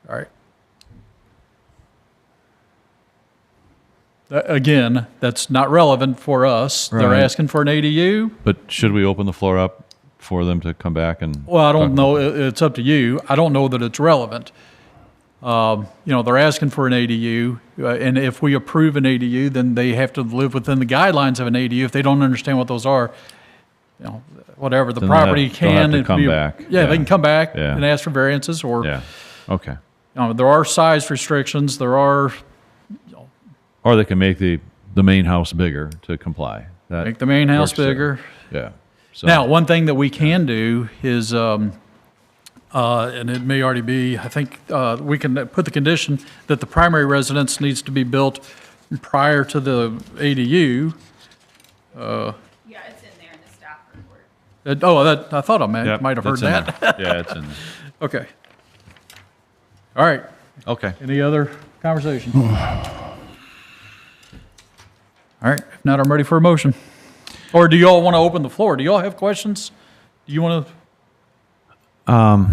All right. Again, that's not relevant for us. They're Right. asking for an ADU. But should we open the floor up for them to come back and? Well, I don't talk know. about It's up to you. I don't know that it's relevant. They're asking for an ADU, and if we approve an ADU, then they have to live within the guidelines of an ADU. If they don't understand what those are, whatever, the Then they'll have- property they'll have can. to it'd come be- back. Yeah, Yeah. they can come back Yeah. and ask for variances, or, Yeah, okay. there are size restrictions, there are, Or they can make the main house bigger to comply. That make the main house works too. bigger. Yeah. So- Now, one thing that we can do is, and it may already be, I think, we can put the condition that the primary residence needs to be built prior to the ADU. Yeah, it's in there in the staff report. I thought I Yep, might have heard it's in that. there. Yeah, it's in there. Okay. All right. Okay. Any other conversation? All right. If not, I'm ready for a motion. Or do you all want to open the floor? Do you all have questions? Do you want to?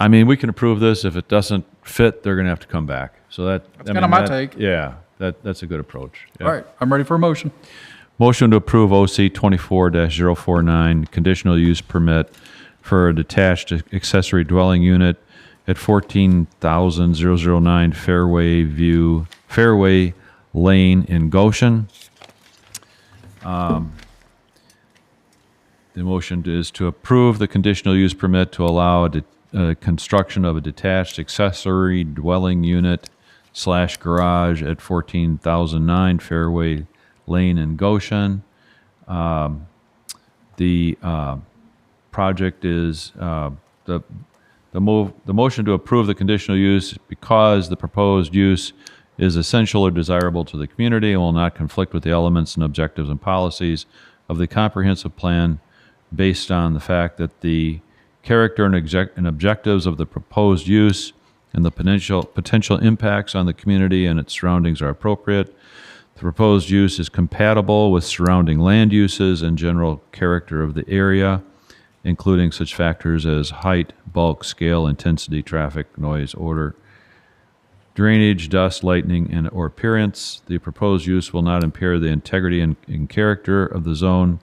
I mean, we can approve this. If it doesn't fit, they're going to have to come back. So that's kinda my take. Yeah, that's a good approach. Yeah. All right. I'm ready for a motion. Motion to approve OC 24-049 conditional use permit for a detached accessory dwelling unit at 14,009 Fairway Lane in Goshen. The motion is to approve the conditional use permit to allow construction of a detached accessory dwelling unit / garage at 14,009 Fairway Lane in Goshen. The project is the motion to approve the conditional use because the proposed use is essential or desirable to the community and will not conflict with the elements and objectives and policies of the comprehensive plan, based on the fact that the character and objectives of the proposed use and the potential impacts on the community and its surroundings are appropriate. The proposed use is compatible with surrounding land uses and general character of the area, including such factors as height, bulk, scale, intensity, traffic, noise, odor, drainage, dust, lighting, or appearance. The proposed use will not impair the integrity and character of the zone.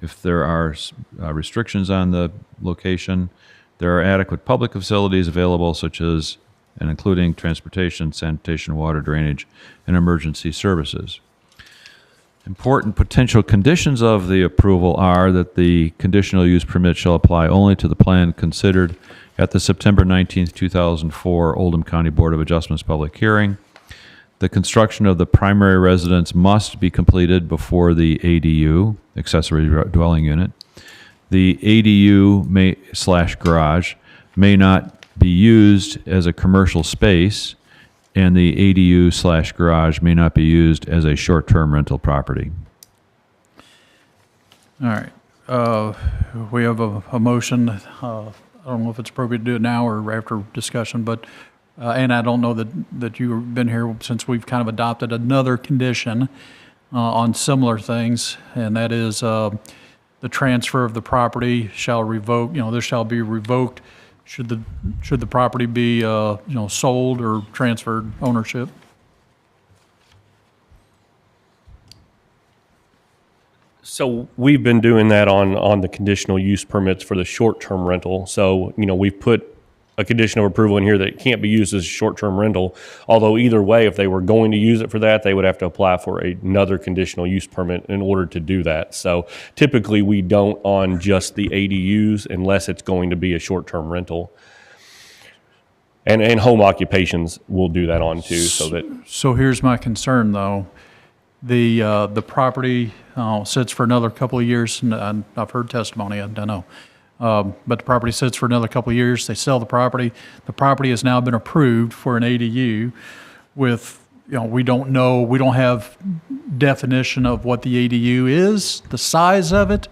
If there are restrictions on the location, there are adequate public facilities available, such as and including transportation, sanitation, water, drainage, and emergency services. Important potential conditions of the approval are that the conditional use permit shall apply only to the plan considered at the September 19th, 2004 Oldham County Board of Adjustments public hearing. The construction of the primary residence must be completed before the ADU, accessory dwelling unit. The ADU / garage may not be used as a commercial space, and the ADU / garage may not be used as a short-term rental property. All right. We have a motion. I don't know if it's appropriate to do it now or after discussion, but, and I don't know that you've been here since we've kind of adopted another condition on similar things, and that is the transfer of the property shall revoke, this shall be revoked should the property be, sold or transferred ownership. So we've been doing that on the conditional use permits for the short-term rental. So, we've put a condition of approval in here that it can't be used as a short-term rental. Although either way, if they were going to use it for that, they would have to apply for another conditional use permit in order to do that. So typically we don't on just the ADUs unless it's going to be a short-term rental. And home occupations will do that on too, So here's my concern, though. The property sits for another couple of years, and I've heard testimony, I don't know. But the property sits for another couple of years. They sell the property. The property has now been approved for an ADU with, we don't know, we don't have definition of what the ADU is, the size of it.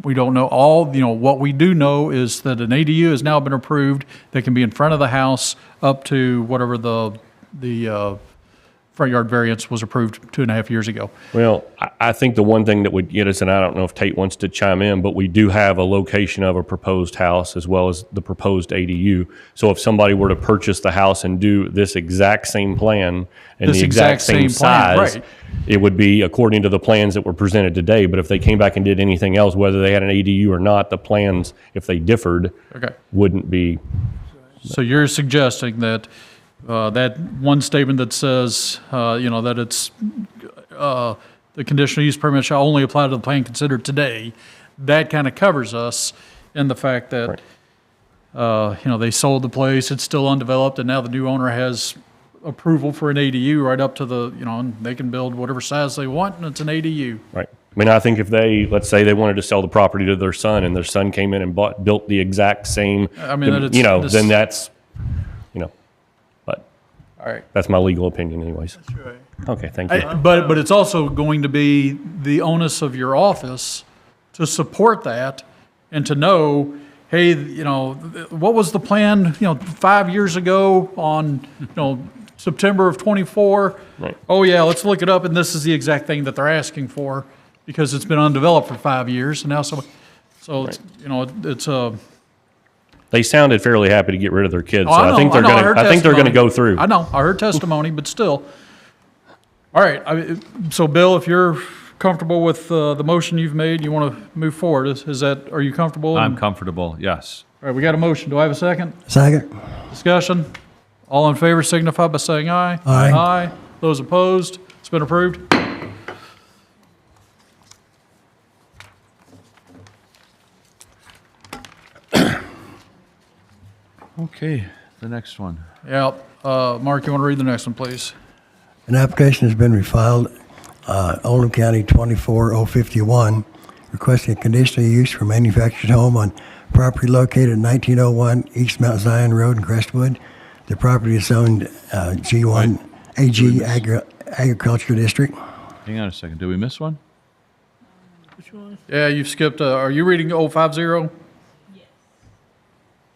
We don't know what we do know is that an ADU has now been approved that can be in front of the house up to whatever the front yard variance was approved 2.5 years ago. Well, I think the one thing that would get us, and I don't know if Tate wants to chime in, but we do have a location of a proposed house as well as the proposed ADU. So if somebody were to purchase the house and do this exact same plan and This the exact same plan, size, right. it would be according to the plans that were presented today. But if they came back and did anything else, whether they had an ADU or not, the plans, if they differed, wouldn't be. So you're suggesting that that one statement that says, that it's the conditional use permit shall only apply to the plan considered today, that kind of covers us in the fact that, they sold the place, it's still undeveloped, and now the new owner has approval for an ADU right up to the, and they can build whatever size they want, and it's an ADU. Right. I mean, I think if let's say they wanted to sell the property to their son, and their son came in and built the exact same, then that's, but all right. That's my legal opinion anyways. That's right. Okay, thank you. But it's also going to be the onus of your office to support that and to know, hey, what was the plan, 5 years ago on, September of '24? Right. Oh, yeah, let's look it up, and this is the exact thing that they're asking for because it's been undeveloped for 5 years, and now it's They sounded fairly happy to get rid of their kids, so I I think they're going to go through. I know, I heard testimony, but still. All right, so Bill, if you're comfortable with the motion you've made, you want to move forward, are you comfortable? I'm comfortable, yes. All right, we got a motion. Do I have a second? Second. Discussion? All in favor signify by saying aye. Aye. Aye. Those opposed? It's been approved. Okay, the next one. Yeah, Mark, you want to read the next one, please? An application has been refiled, Oldham County 24051, requesting a conditional use for manufactured home on property located at 1901 East Mount Zion Road in Crestwood. The property is zoned G1 AG Agricultural District. Hang on a second, did we miss one? Which one? Yeah, you've skipped, are you reading 050?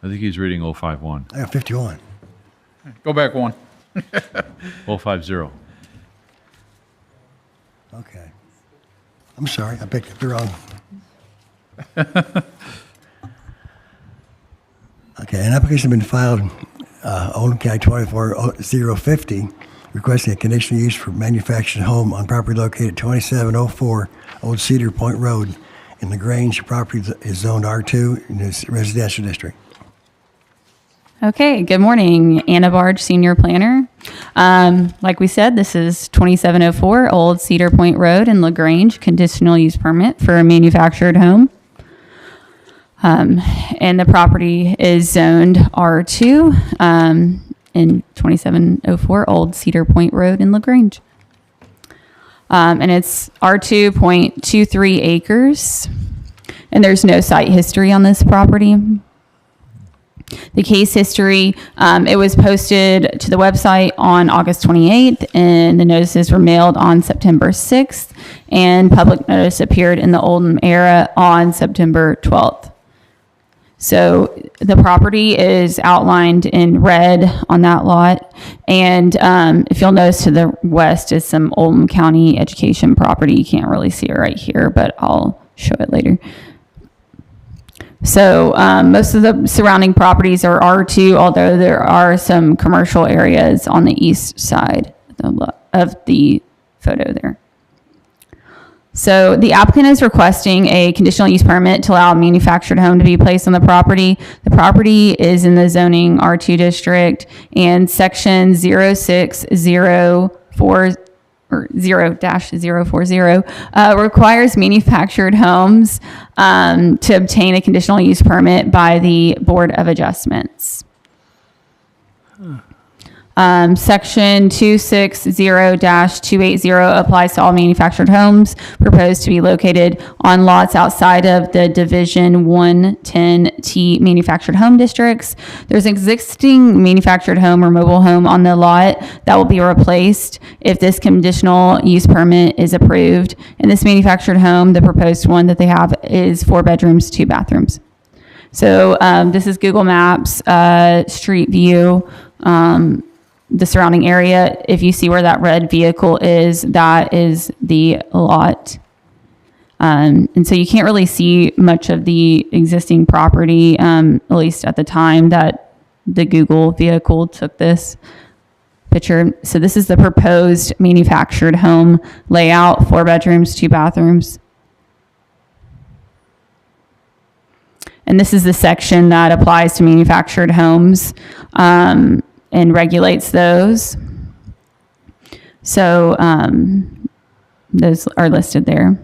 I think he's reading 051. I got 51. Go back one. 050. Okay. I'm sorry, I picked up the wrong. Okay, an application has been filed, Oldham County 24050, requesting a conditional use for manufactured home on property located at 2704 Old Cedar Point Road in LaGrange. Property is zoned R2 in this residential district. Okay, good morning. Anna Barge, Senior Planner. Like we said, this is 2704 Old Cedar Point Road in LaGrange, conditional use permit for a manufactured home. And the property is zoned R2 in 2704 Old Cedar Point Road in LaGrange. And it's R2.23 acres. And there's no site history on this property. The case history, it was posted to the website on August 28th, and the notices were mailed on September 6th, and public notice appeared in the Oldham Era on September 12th. So the property is outlined in red on that lot, and if you'll notice to the west is some Oldham County education property. You can't really see it right here, but I'll show it later. So most of the surrounding properties are R2, although there are some commercial areas on the east side of the photo there. So the applicant is requesting a conditional use permit to allow a manufactured home to be placed on the property. The property is in the zoning R2 district, and section 0604 or 0-040 requires manufactured homes to obtain a conditional use permit by the Board of Adjustments. Section 260-280 applies to all manufactured homes proposed to be located on lots outside of the Division 110T manufactured home districts. There's an existing manufactured home or mobile home on the lot that will be replaced if this conditional use permit is approved. And this manufactured home, the proposed one that they have, is 4 bedrooms, 2 bathrooms. So this is Google Maps, street view. The surrounding area, if you see where that red vehicle is, that is the lot. And so you can't really see much of the existing property, at least at the time that the Google vehicle took this picture. So this is the proposed manufactured home layout, 4 bedrooms, 2 bathrooms. And this is the section that applies to manufactured homes. And regulates those. So those are listed there.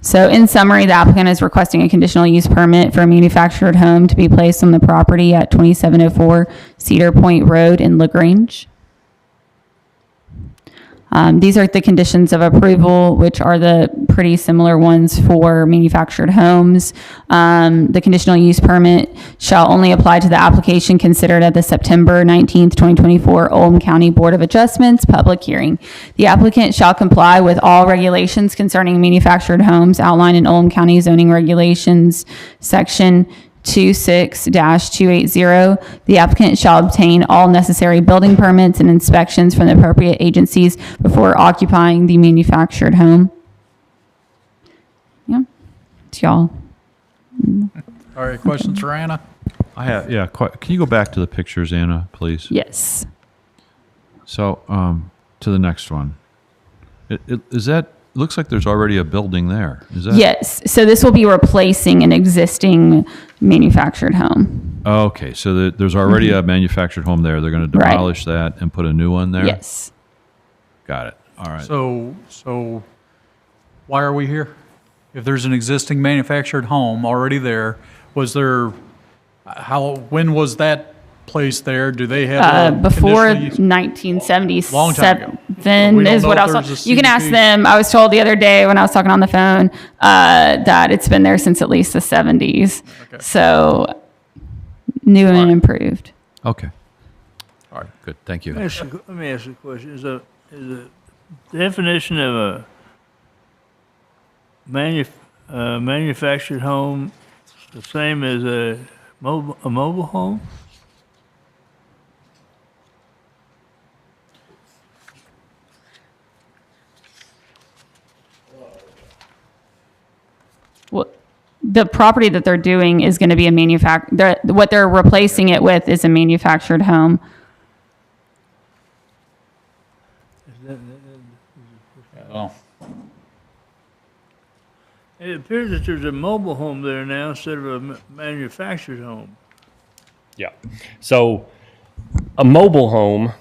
So in summary, the applicant is requesting a conditional use permit for a manufactured home to be placed on the property at 2704 Cedar Point Road in LaGrange. These are the conditions of approval, which are the pretty similar ones for manufactured homes. The conditional use permit shall only apply to the application considered at the September 19th, 2024 Oldham County Board of Adjustments public hearing. The applicant shall comply with all regulations concerning manufactured homes outlined in Oldham County zoning regulations, section 26-280. The applicant shall obtain all necessary building permits and inspections from the appropriate agencies before occupying the manufactured home. Yeah, it's y'all. All right, questions for Anna? I have, yeah. Can you go back to the pictures, Anna, please? Yes. So, to the next one. Is that, looks like there's already a building there. Is that? Yes. So this will be replacing an existing manufactured home. Okay, so there's already a manufactured home there. They're going to demolish that and put a new one there? Yes. Got it. All right. So why are we here? If there's an existing manufactured home already there, when was that placed there? Do they have a before conditional use? 1977 Long time ago. We don't is know what if I was there's told. a You can ask CUP. them. I was told the other day when I was talking on the phone that it's been there since at least the 70s. Okay. So new and improved. Okay. All right, good. Thank you. Let me ask you a question. Is the definition of a manufactured home the same as a mobile home? Well, the property that they're doing is going to be a what they're replacing it with is a manufactured home. Oh. It appears that there's a mobile home there now instead of a manufactured home. Yeah. So a mobile home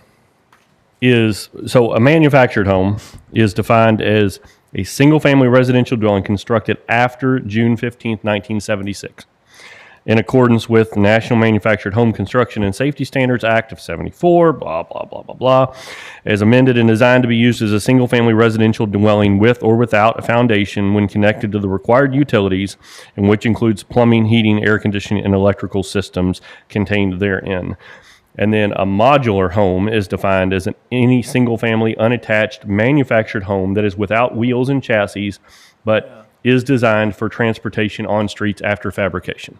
so a manufactured home is defined as a single-family residential dwelling constructed after June 15th, 1976, in accordance with the National Manufactured Home Construction and Safety Standards Act of 74, blah, blah, blah, blah, blah, as amended and designed to be used as a single-family residential dwelling with or without a foundation when connected to the required utilities, and which includes plumbing, heating, air conditioning, and electrical systems contained therein. And then a modular home is defined as any single-family unattached manufactured home that is without wheels and chassis, but is designed for transportation on streets after fabrication.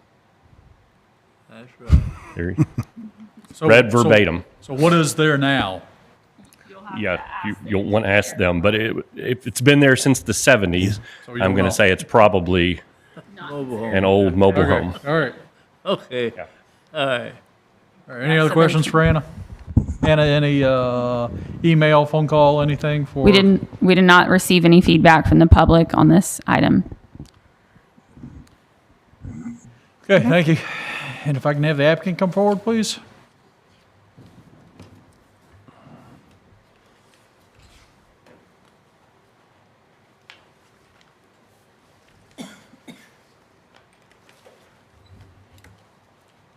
That's right. There read verbatim. So what is there now? Yeah, you'll want to ask them, but if it's been there since the 70s, So you I'm don't going know. to say it's probably Mobile home. an old mobile home. All right. Okay. Yeah. All right. All right. Any other questions for Anna? Anna, any email, phone call, anything for? We did not receive any feedback from the public on this item. Okay, thank you. And if I can have the applicant come forward, please.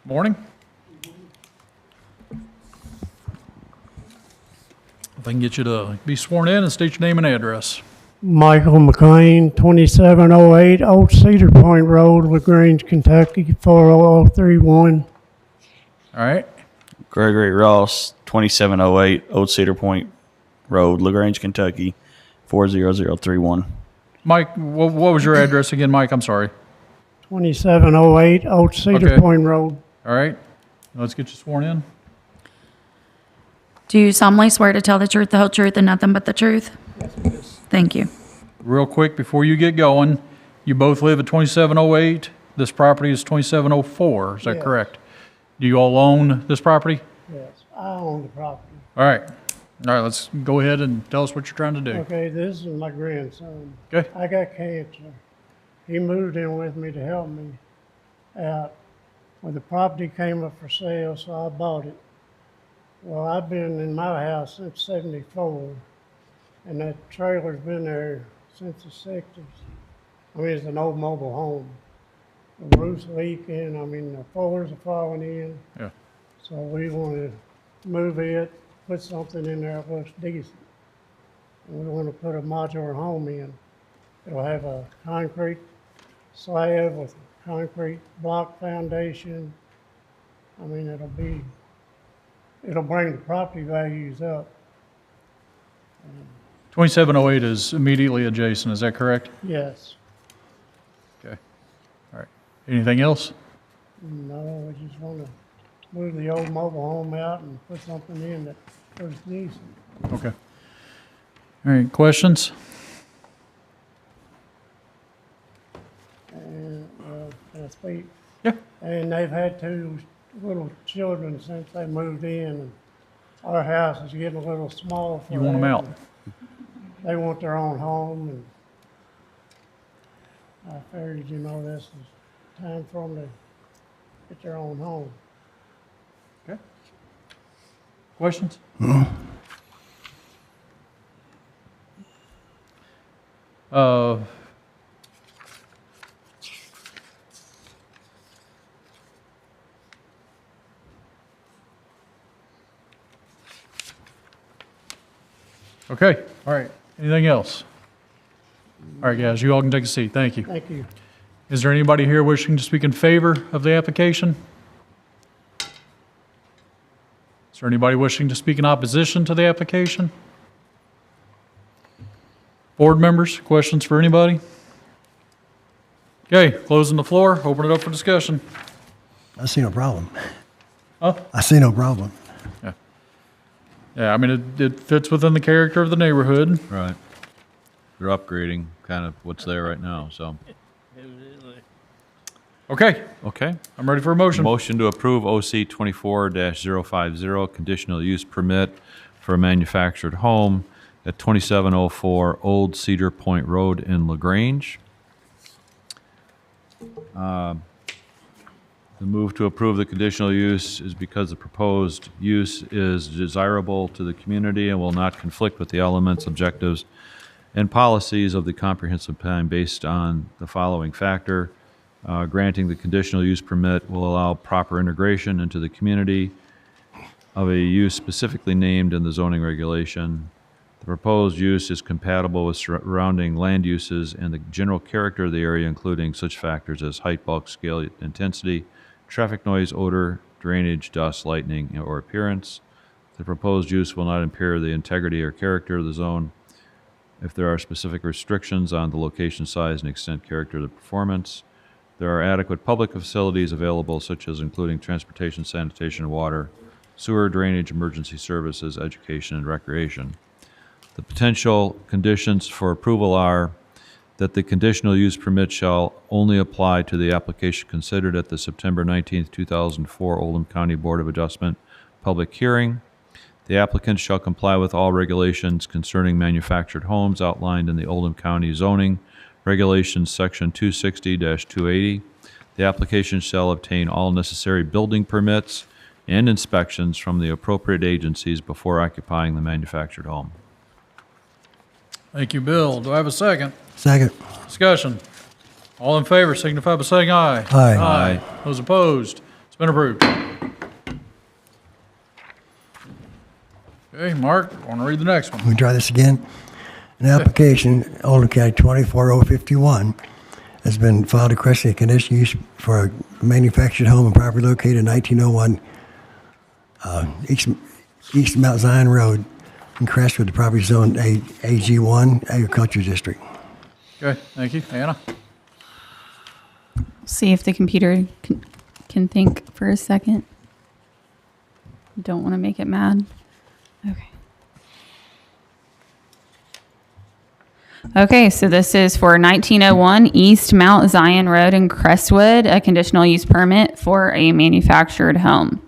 Morning. If I can get you to be sworn in and state your name and address. Michael McLean, 2708 Old Cedar Point Road, LaGrange, Kentucky, 40031. All right. Gregory Ross, 2708 Old Cedar Point Road, LaGrange, Kentucky, 40031. Mike, what was your address again, Mike? I'm sorry. 2708 Old Cedar Okay. Point Road. All right. Let's get you sworn in. Do you solemnly swear to tell the truth, the whole truth, and nothing but the truth? Thank you. Real quick, before you get going, you both live at 2708. This property is 2704. Is that Yes. correct? Do you all own this property? Yes, I own the property. All right. All right, let's go ahead and tell us what you're trying to do. Okay, this is my grandson. Okay. I got cancer. He moved in with me to help me out. Well, the property came up for sale, so I bought it. Well, I've been in my house since '74, and that trailer's been there since the '60s. I mean, it's an old mobile home. The roof's leaking, I mean, the floors are falling in. Yeah. So we want to move it, put something in there that looks decent. And we want to put a modular home in. It'll have a concrete slab with a concrete block foundation. I mean, it'll bring the property values up. 2708 is immediately adjacent, is that correct? Yes. Okay. All right. Anything else? No, we just want to move the old mobile home out and put something in that looks decent. Okay. All right, questions? And, can I speak? Yeah. And they've had two little children since they moved in, and our house is getting a little small for You want them out? They want their own home, and I figured, this is time for them to get their own home. Okay. Questions? Okay, all right. Anything else? All right, guys, you all can take a seat. Thank you. Thank you. Is there anybody here wishing to speak in favor of the application? Is there anybody wishing to speak in opposition to the application? Board members, questions for anybody? Okay, closing the floor, open it up for discussion. I see no problem. Huh? I see no problem. Yeah, I mean, it fits within the character of the neighborhood. Right. They're upgrading kind of what's there right now, so. Okay, Okay. I'm ready for a motion. Motion to approve OC 24-050, conditional use permit for a manufactured home at 2704 Old Cedar Point Road in LaGrange. The move to approve the conditional use is because the proposed use is desirable to the community and will not conflict with the elements, objectives, and policies of the comprehensive plan based on the following factor. Granting the conditional use permit will allow proper integration into the community of a use specifically named in the zoning regulation. The proposed use is compatible with surrounding land uses and the general character of the area, including such factors as height, bulk, scale, intensity, traffic noise, odor, drainage, dust, lighting, or appearance. The proposed use will not impair the integrity or character of the zone if there are specific restrictions on the location, size, and extent character of the performance. There are adequate public facilities available, such as including transportation, sanitation, water, sewer, drainage, emergency services, education, and recreation. The potential conditions for approval are that the conditional use permit shall only apply to the application considered at the September 19th, 2004 Oldham County Board of Adjustment public hearing, The applicant shall comply with all regulations concerning manufactured homes outlined in the Oldham County zoning regulations, section 260-280. The application shall obtain all necessary building permits and inspections from the appropriate agencies before occupying the manufactured home. Thank you, Bill. Do I have a second? Second. Discussion. All in favor signify by saying aye. Aye. Aye. Those opposed? It's been approved. Okay, Mark, want to read the next one? We try this again. An application, Oldham County 24051, has been filed requesting a conditional use for a manufactured home and property located in 1901 East Mount Zion Road in Crestwood. The property is zoned AG1 Agriculture District. Okay, thank you. Anna? See if the computer can think for a second. Don't want to make it mad. Okay. Okay, so this is for 1901 East Mount Zion Road in Crestwood, a conditional use permit for a manufactured home.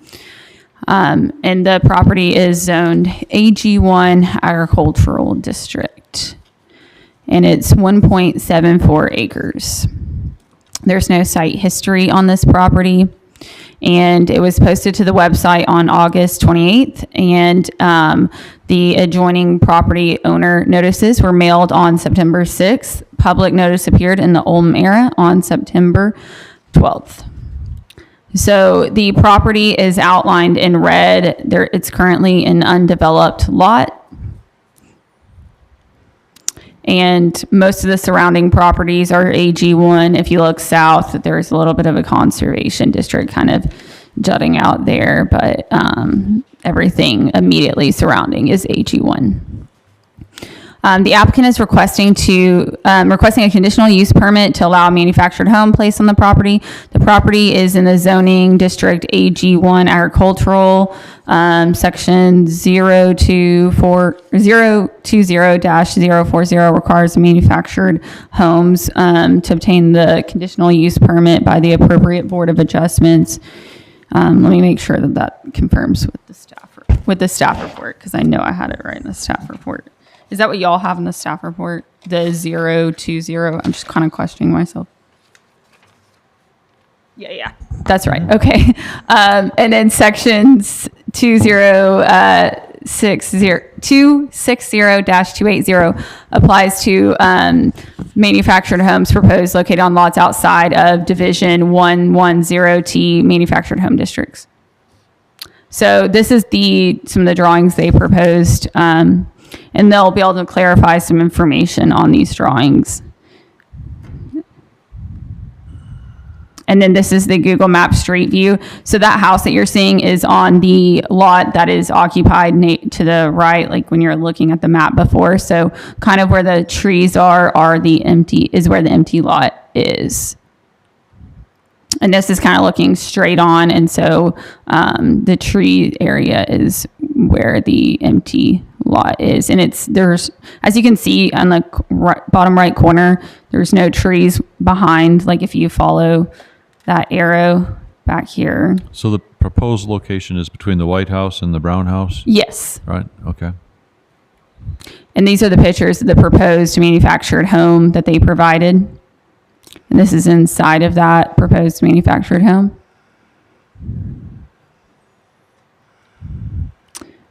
And the property is zoned AG1 Agricultural District. And it's 1.74 acres. There's no site history on this property. And it was posted to the website on August 28th. And the adjoining property owner notices were mailed on September 6th. Public notice appeared in the Oldham Era on September 12th. So the property is outlined in red. It's currently an undeveloped lot. And most of the surrounding properties are AG1. If you look south, there's a little bit of a conservation district kind of jutting out there, but everything immediately surrounding is AG1. The applicant is requesting a conditional use permit to allow a manufactured home placed on the property. The property is in the zoning district AG1 agricultural, section 020-040 requires manufactured homes to obtain the conditional use permit by the appropriate Board of Adjustments. Let me make sure that confirms with the staff report, because I know I had it right in the staff report. Is that what y'all have in the staff report? The 020? I'm just kind of questioning myself. Yeah, that's right. Okay. And then sections 260-280 applies to manufactured homes proposed located on lots outside of Division 110T manufactured home districts. So this is some of the drawings they proposed. And they'll be able to clarify some information on these drawings. And then this is the Google Maps street view. So that house that you're seeing is on the lot that is occupied to the right, like when you're looking at the map before. So kind of where the trees are where the empty lot is. And this is kind of looking straight on. And so the tree area is where the empty lot is. And there's, as you can see on the bottom right corner, there's no trees behind, like if you follow that arrow back here. So the proposed location is between the White House and the Brown House? Yes. Right, okay. And these are the pictures of the proposed manufactured home that they provided. And this is inside of that proposed manufactured home.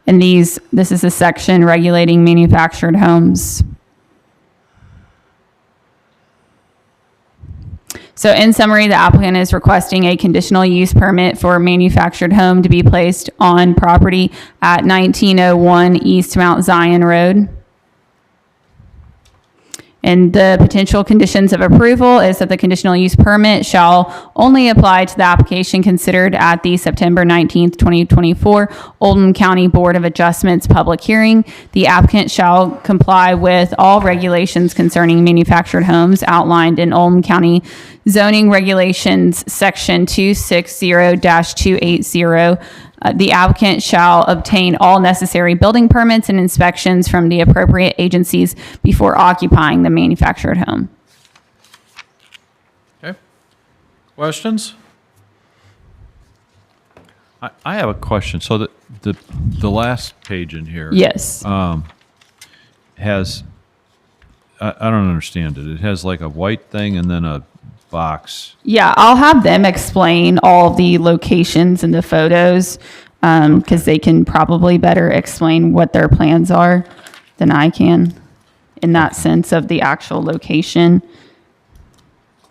And this is a section regulating manufactured homes. So in summary, the applicant is requesting a conditional use permit for a manufactured home to be placed on property at 1901 East Mount Zion Road. And the potential conditions of approval is that the conditional use permit shall only apply to the application considered at the September 19th, 2024 Oldham County Board of Adjustments public hearing. The applicant shall comply with all regulations concerning manufactured homes outlined in Oldham County Zoning Regulations, section 260-280. The applicant shall obtain all necessary building permits and inspections from the appropriate agencies before occupying the manufactured home. Okay. Questions? I have a question. So that the last page in here. Yes. Has, I don't understand it. It has like a white thing and then a box. Yeah, I'll have them explain all the locations in the photos because they can probably better explain what their plans are than I can in that sense of the actual location.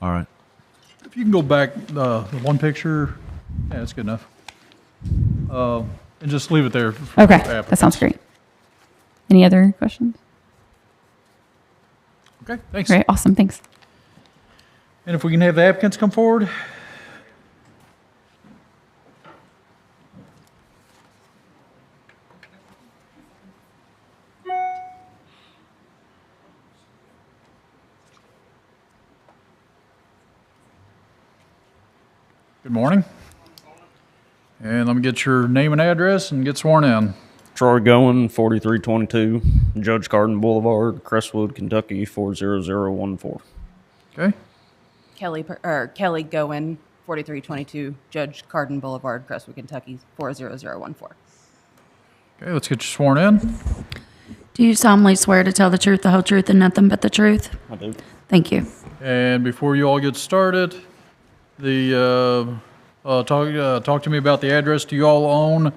All right. If you can go back, the one picture, yeah, that's good enough. And just leave it there. for Okay, applicants. that sounds great. Any other questions? Okay, thanks. Great, awesome, thanks. And if we can have the applicants come forward. Good morning. And let me get your name and address and get sworn in. Troy Goen, 4322 Judge Carden Boulevard, Crestwood, Kentucky, 40014. Okay. Kelly Goen, 4322 Judge Carden Boulevard, Crestwood, Kentucky, 40014. Okay, let's get you sworn in. Do you solemnly swear to tell the truth, the whole truth, and nothing but the truth? I do. Thank you. And before you all get started, talk to me about the address. Do you all own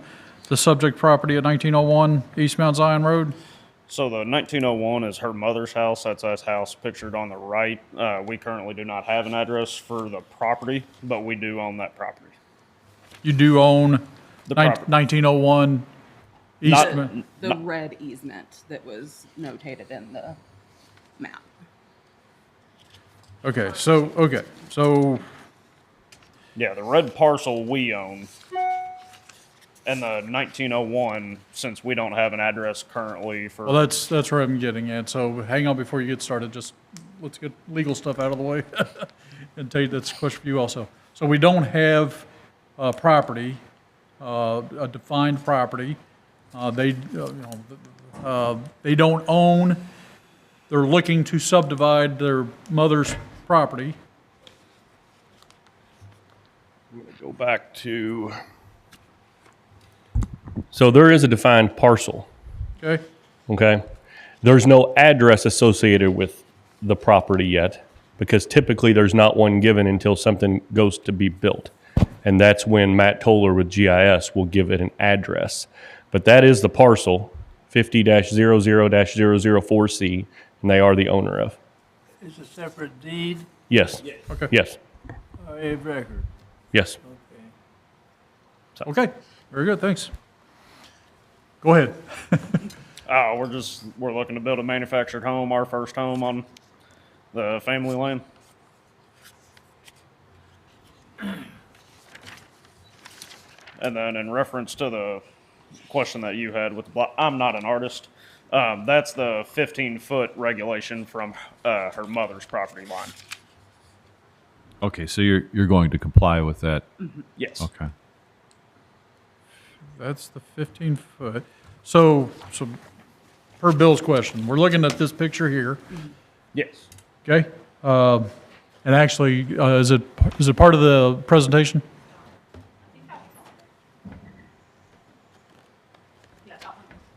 the subject property at 1901 East Mount Zion Road? So the 1901 is her mother's house. That's us house pictured on the right. We currently do not have an address for the property, but we do own that property. You do own The property. 1901 East Not- Mount? The red easement that was notated in the map. Okay, so Yeah, the red parcel we own. And the 1901, since we don't have an address currently for. well, that's where I'm getting at. So hang on before you get started. Just let's get legal stuff out of the way and tell you that's a question for you also. So we don't have property, a defined property. They don't own. They're looking to subdivide their mother's property. I'm gonna go back to. So there is a defined parcel, Okay. okay? There's no address associated with the property yet, because typically there's not one given until something goes to be built. And that's when Matt Toller with GIS will give it an address. But that is the parcel, 50-00-004C, and they are the owner of. It's a separate deed, Yes. Okay. Yes. a record. Yes. Okay. Very good. Thanks. Go ahead. We're looking to build a manufactured home, our first home on the family land. And then in reference to the question that you had with the block, I'm not an artist. That's the 15-foot regulation from her mother's property line. Okay, so you're going to comply with that? Yes. Okay. That's the 15-foot. So per Bill's question, we're looking at this picture here. Yes. Okay. And actually, is it part of the presentation?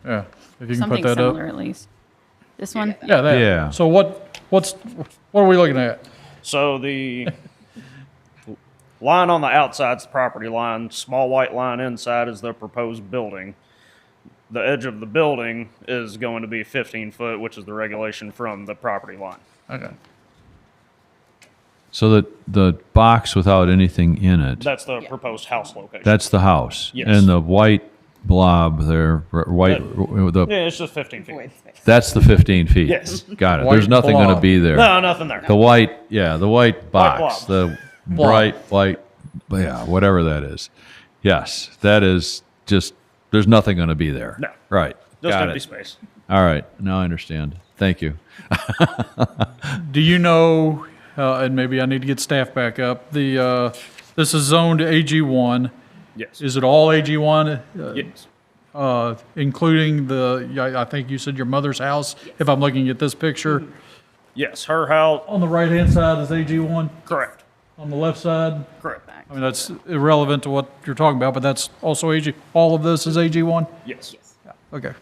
Yeah. If you can Something put that similar up. at least. This one? Yeah. That. Yeah. So what are we looking at? So the line on the outside's the property line. Small white line inside is the proposed building. The edge of the building is going to be 15 foot, which is the regulation from the property line. Okay. So the box without anything in it, That's the proposed house location. that's the house? Yes. And the white blob there, white, Yeah, it's just 15 feet. that's the 15 feet? Yes. Got it. White There's nothing going to blob. be there? No, nothing there. The white, yeah, the white box, blob. the bright white, yeah, whatever that is. Yes, that is just, there's nothing going to be there. No. Right. Just Got empty it. space. All right. Now I understand. Thank you. Do you know, and maybe I need to get staff back up, this is zoned AG1. Yes. Is it all AG1? Yes. Including I think you said your mother's house, if I'm looking at this picture. Yes, her house. On the right-hand side is AG1? Correct. on the left side? Correct. I mean, that's irrelevant to what you're talking about, but that's also AG, all of this is AG1? Yes. Yeah, okay.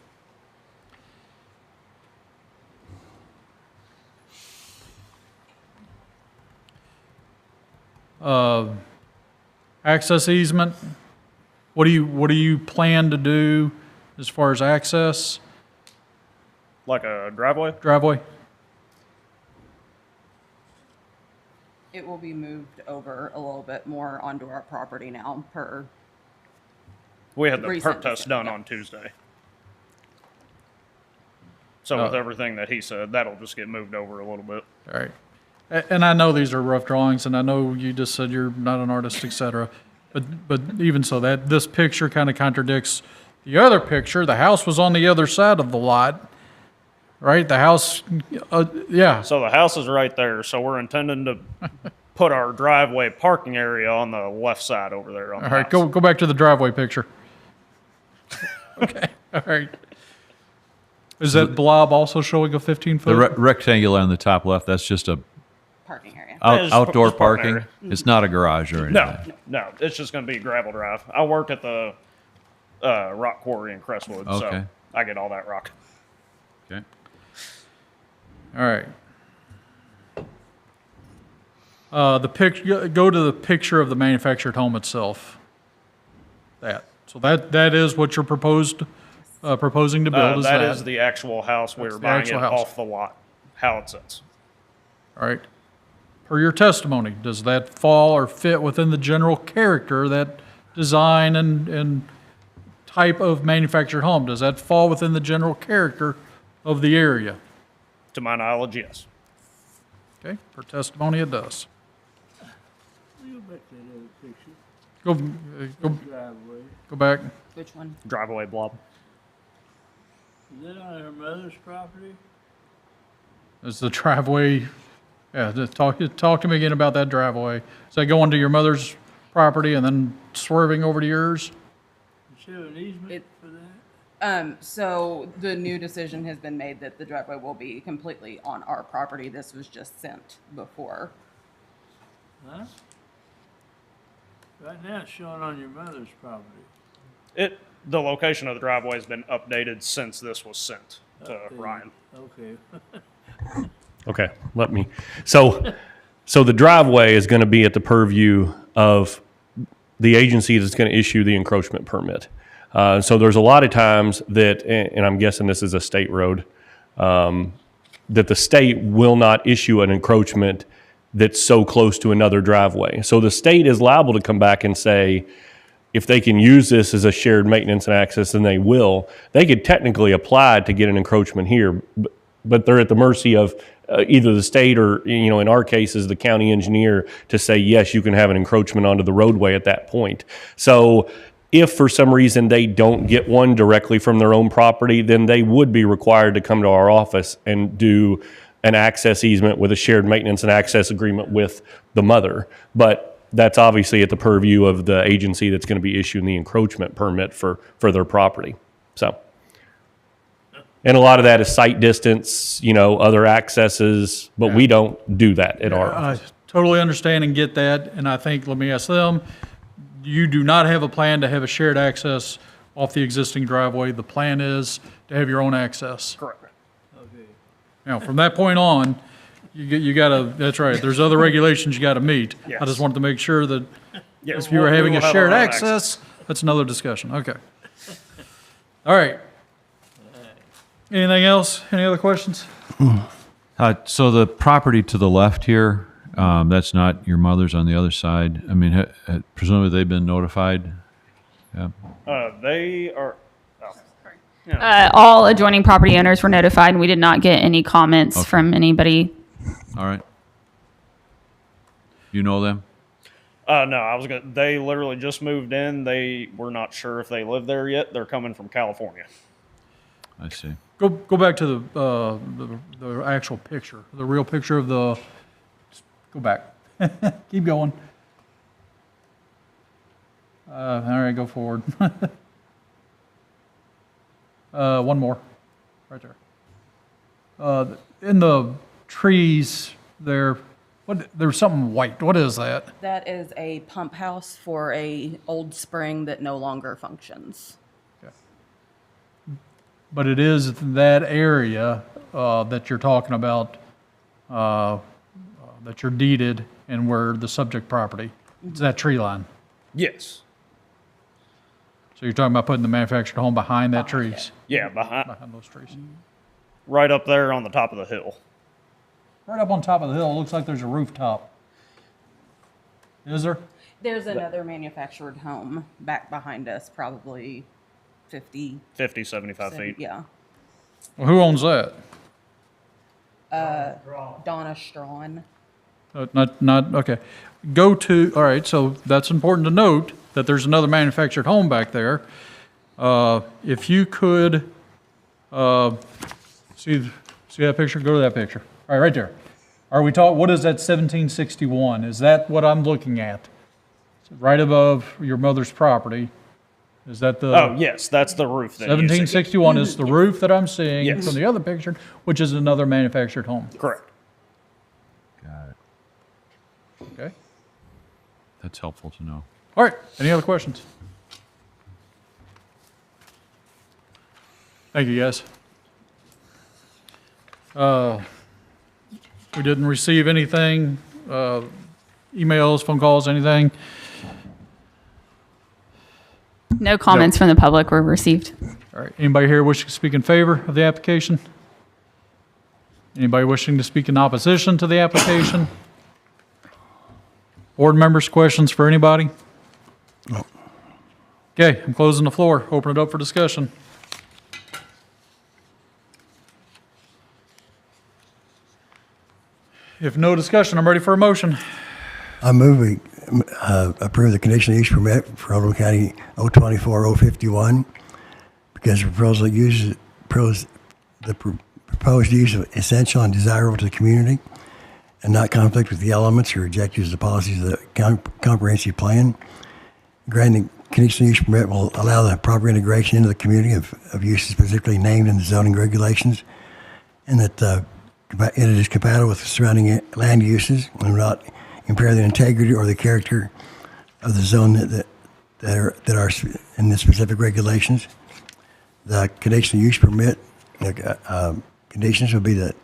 Access easement, what do you plan to do as far as access, Like a driveway? driveway? It will be moved over a little bit more onto our property now per, We had the Recent perk test done on Tuesday. So with everything that he said, that'll just get moved over a little bit. All right. And I know these are rough drawings, and I know you just said you're not an artist, et cetera. But even so, this picture kind of contradicts the other picture. The house was on the other side of the lot, right? The house, yeah. So the house is right there, so we're intending to put our driveway parking area on the left side over there on All the right, house. go back to the driveway picture. Okay, all right. Is that blob also showing a 15-foot? The rectangular on the top left, that's just a parking area. outdoor just parking parking. area. It's not a garage or anything. No, it's just going to be gravel drive. I work at the rock quarry in Crestwood, Okay. so I get all that rock. Okay. All right. Go to the picture of the manufactured home itself. So that is what you're proposing to build, is that? That is the actual house. We That's were the buying it actual house. off the lot, how it sits. All right. Per your testimony, does that fall or fit within the general character, that design and type of manufactured home? Does that fall within the general character of the area? To my knowledge, yes. Okay, per testimony, it does. Go back to that other picture. Go Driveway. go back. Which one? Driveway blob. Is that on her mother's property? Is the driveway, yeah, just talk to me again about that driveway. Is that going to your mother's property and then swerving over to yours? Does she have an easement for that? So the new decision has been made that the driveway will be completely on our property. This was just sent before. Huh? Right now it's showing on your mother's property. The location of the driveway has been updated since this was sent to Ryan. Okay. Okay, so the driveway is going to be at the purview of the agency that's going to issue the encroachment permit. So there's a lot of times that, and I'm guessing this is a state road, that the state will not issue an encroachment that's so close to another driveway. So the state is liable to come back and say, if they can use this as a shared maintenance and access, then they will. They could technically apply to get an encroachment here, but they're at the mercy of either the state or, in our cases, the county engineer to say, yes, you can have an encroachment onto the roadway at that point. So if for some reason they don't get one directly from their own property, then they would be required to come to our office and do an access easement with a shared maintenance and access agreement with the mother. But that's obviously at the purview of the agency that's going to be issuing the encroachment permit for their property. So, and a lot of that is site distance, other accesses, but we don't do that at our I office. totally understand and get that, and I think, let me ask them, you do not have a plan to have a shared access off the existing driveway. The plan is to have your own access. Correct. Okay. Now, from that point on, you gotta, that's right, there's other regulations you gotta meet. I Yes. just wanted to make sure that Yes, if you were we having will a have shared our own access, that's another discussion. Okay. All right. Anything else? Any other questions? So the property to the left here, that's not your mother's on the other side. I mean, presumably they've been notified? Yeah. They are. Oh. All adjoining property owners were notified, and we did not get any comments from anybody. All right. You know them? No, they literally just moved in. They were not sure if they live there yet. They're coming from California. I see. Go back to the actual picture, the real picture of the, go back. Keep going. All right, go forward. One more, right there. In the trees there, There's something white. What is that? That is a pump house for a old spring that no longer functions. But it is that area that you're talking about, that you're deeded and where the subject property. It's that tree line. Yes. So you're talking about putting the manufactured home behind that trees? Yeah, behind those trees. right up there on the top of the hill. Right up on top of the hill, it looks like there's a rooftop. Is there? There's another manufactured home back behind us, probably 50, 75 feet. Yeah. Well, who owns that? Donna Strawn. Okay. All right, so that's important to note that there's another manufactured home back there. If you could, see that picture? Go to that picture. All right, right there. Are we talking, what is that 1761? Is that what I'm looking at? Right above your mother's property? Is that the? Oh, yes, that's the roof. That 1761 is the roof that I'm seeing Yes. from the other picture, which is another manufactured home. Correct. Got it. Okay. That's helpful to know. All right, any other questions? Thank you, guys. We didn't receive anything, emails, phone calls, anything? No comments from the public were received. All right, anybody here wishing to speak in favor of the application? Anybody wishing to speak in opposition to the application? Board members, questions for anybody? No. Okay, I'm closing the floor. Open it up for discussion. If no discussion, I'm ready for a motion. I move we approve the conditional use permit for Oldham County 024-051 because the proposed use of essential and desirable to the community and not conflict with the elements or objectives of the policies of the comprehensive plan. Granting conditional use permit will allow the proper integration into the community of uses specifically named in the zoning regulations, and that it is compatible with the surrounding land uses and will not impair the integrity or the character of the zone that are in the specific regulations. The conditional use permit conditions will be that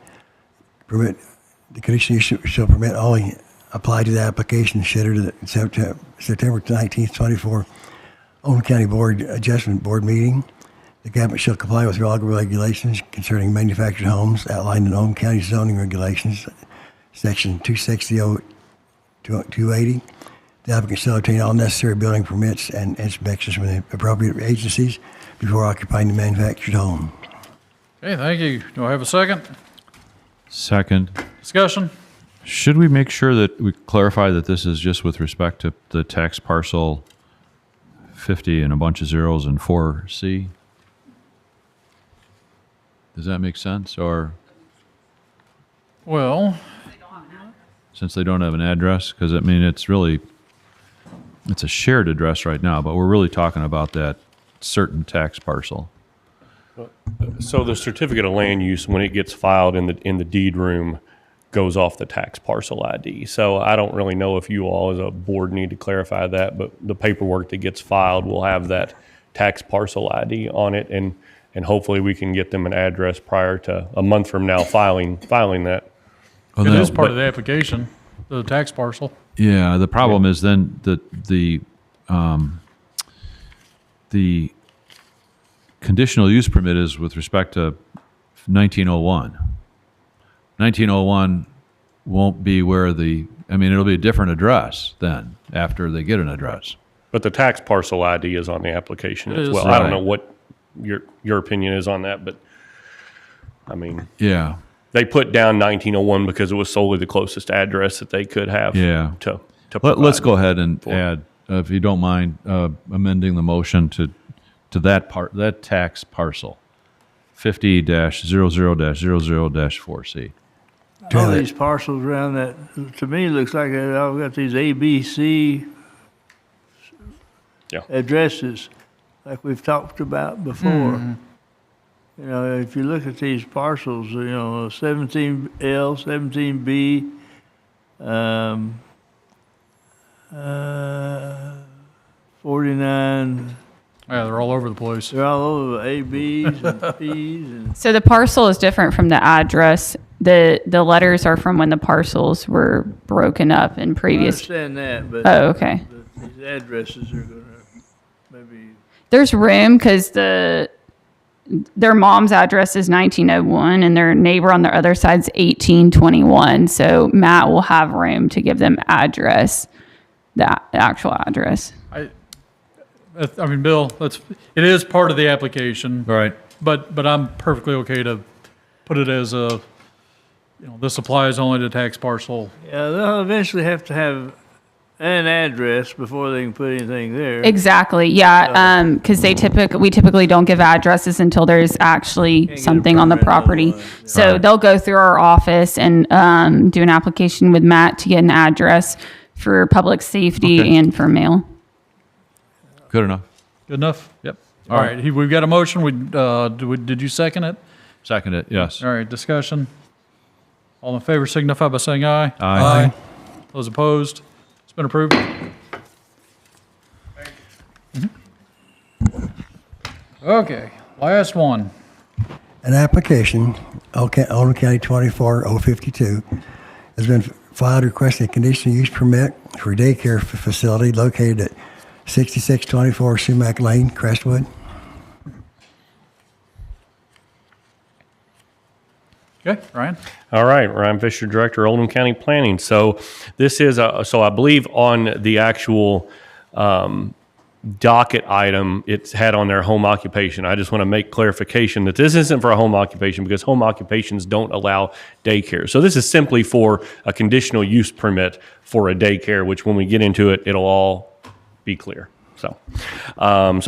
the conditional use shall permit only apply to the application scheduled at September 19th, 24 Oldham County Board Adjustment Board meeting. The cabinet shall comply with all regulations concerning manufactured homes outlined in Oldham County zoning regulations, section 260-280. The applicant shall obtain all necessary building permits and inspections from the appropriate agencies before occupying the manufactured home. Okay, thank you. Do I have a second? Second. Discussion? Should we make sure that we clarify that this is just with respect to the tax parcel 50 and a bunch of zeros and 4C? Does that make sense? Or Well, since they don't have an address? Because, I mean, it's a shared address right now, but we're really talking about that certain tax parcel. So the certificate of land use, when it gets filed in the deed room, goes off the tax parcel ID. So I don't really know if you all as a board need to clarify that, but the paperwork that gets filed will have that tax parcel ID on it, and hopefully we can get them an address prior to a month from now filing that. it is part of the application, the tax parcel. Yeah, the problem is then the conditional use permit is with respect to 1901. 1901 won't be where it'll be a different address then after they get an address. But the tax parcel ID is on the application It as is. well. I don't know what your opinion is on that, but I mean, Yeah. they put down 1901 because it was solely the closest address that they could have. Yeah. To Let's provide go ahead and for. add, if you don't mind, amending the motion to that tax parcel, 50-00-00-4C. All these parcels around that, to me, looks like I've got these ABC addresses, like we've talked about before. You know, if you look at these parcels, 17L, 17B, 49. Yeah, they're all over the place. They're all over A, B's and P's and So the parcel is different from the address. The letters are from when the parcels were broken up in I previous. understand that, but Oh, okay. these addresses are gonna maybe. There's room because their mom's address is 1901 and their neighbor on the other side's 1821. So Matt will have room to give them address, the actual address. I mean, Bill, it is part of the application. Right. But I'm perfectly okay to put it as this applies only to tax parcel. Yeah, they'll eventually have to have an address before they can put anything there. Exactly. Yeah. Because we typically don't give addresses until there's actually something on the property. So they'll go through our office and do an application with Matt to get an address for public safety and for mail. Good enough. Good enough? Yep. All All right. right. We've got a motion. Did you second it? Second it, yes. All right. Discussion. All in favor signify by saying aye. Aye. Those opposed? It's been approved. Okay. Last one. An application, Oldham County 24052, has been filed requesting a conditional use permit for a daycare facility located at 6624 Sumac Lane, Crestwood. Okay, Ryan? All right, Ryan Fisher, Director, Oldham County Planning. So this is, so I believe on the actual docket item, it's had on their home occupation. I just want to make clarification that this isn't for a home occupation because home occupations don't allow daycare. So this is simply for a conditional use permit for a daycare, which when we get into it, it'll all be clear. So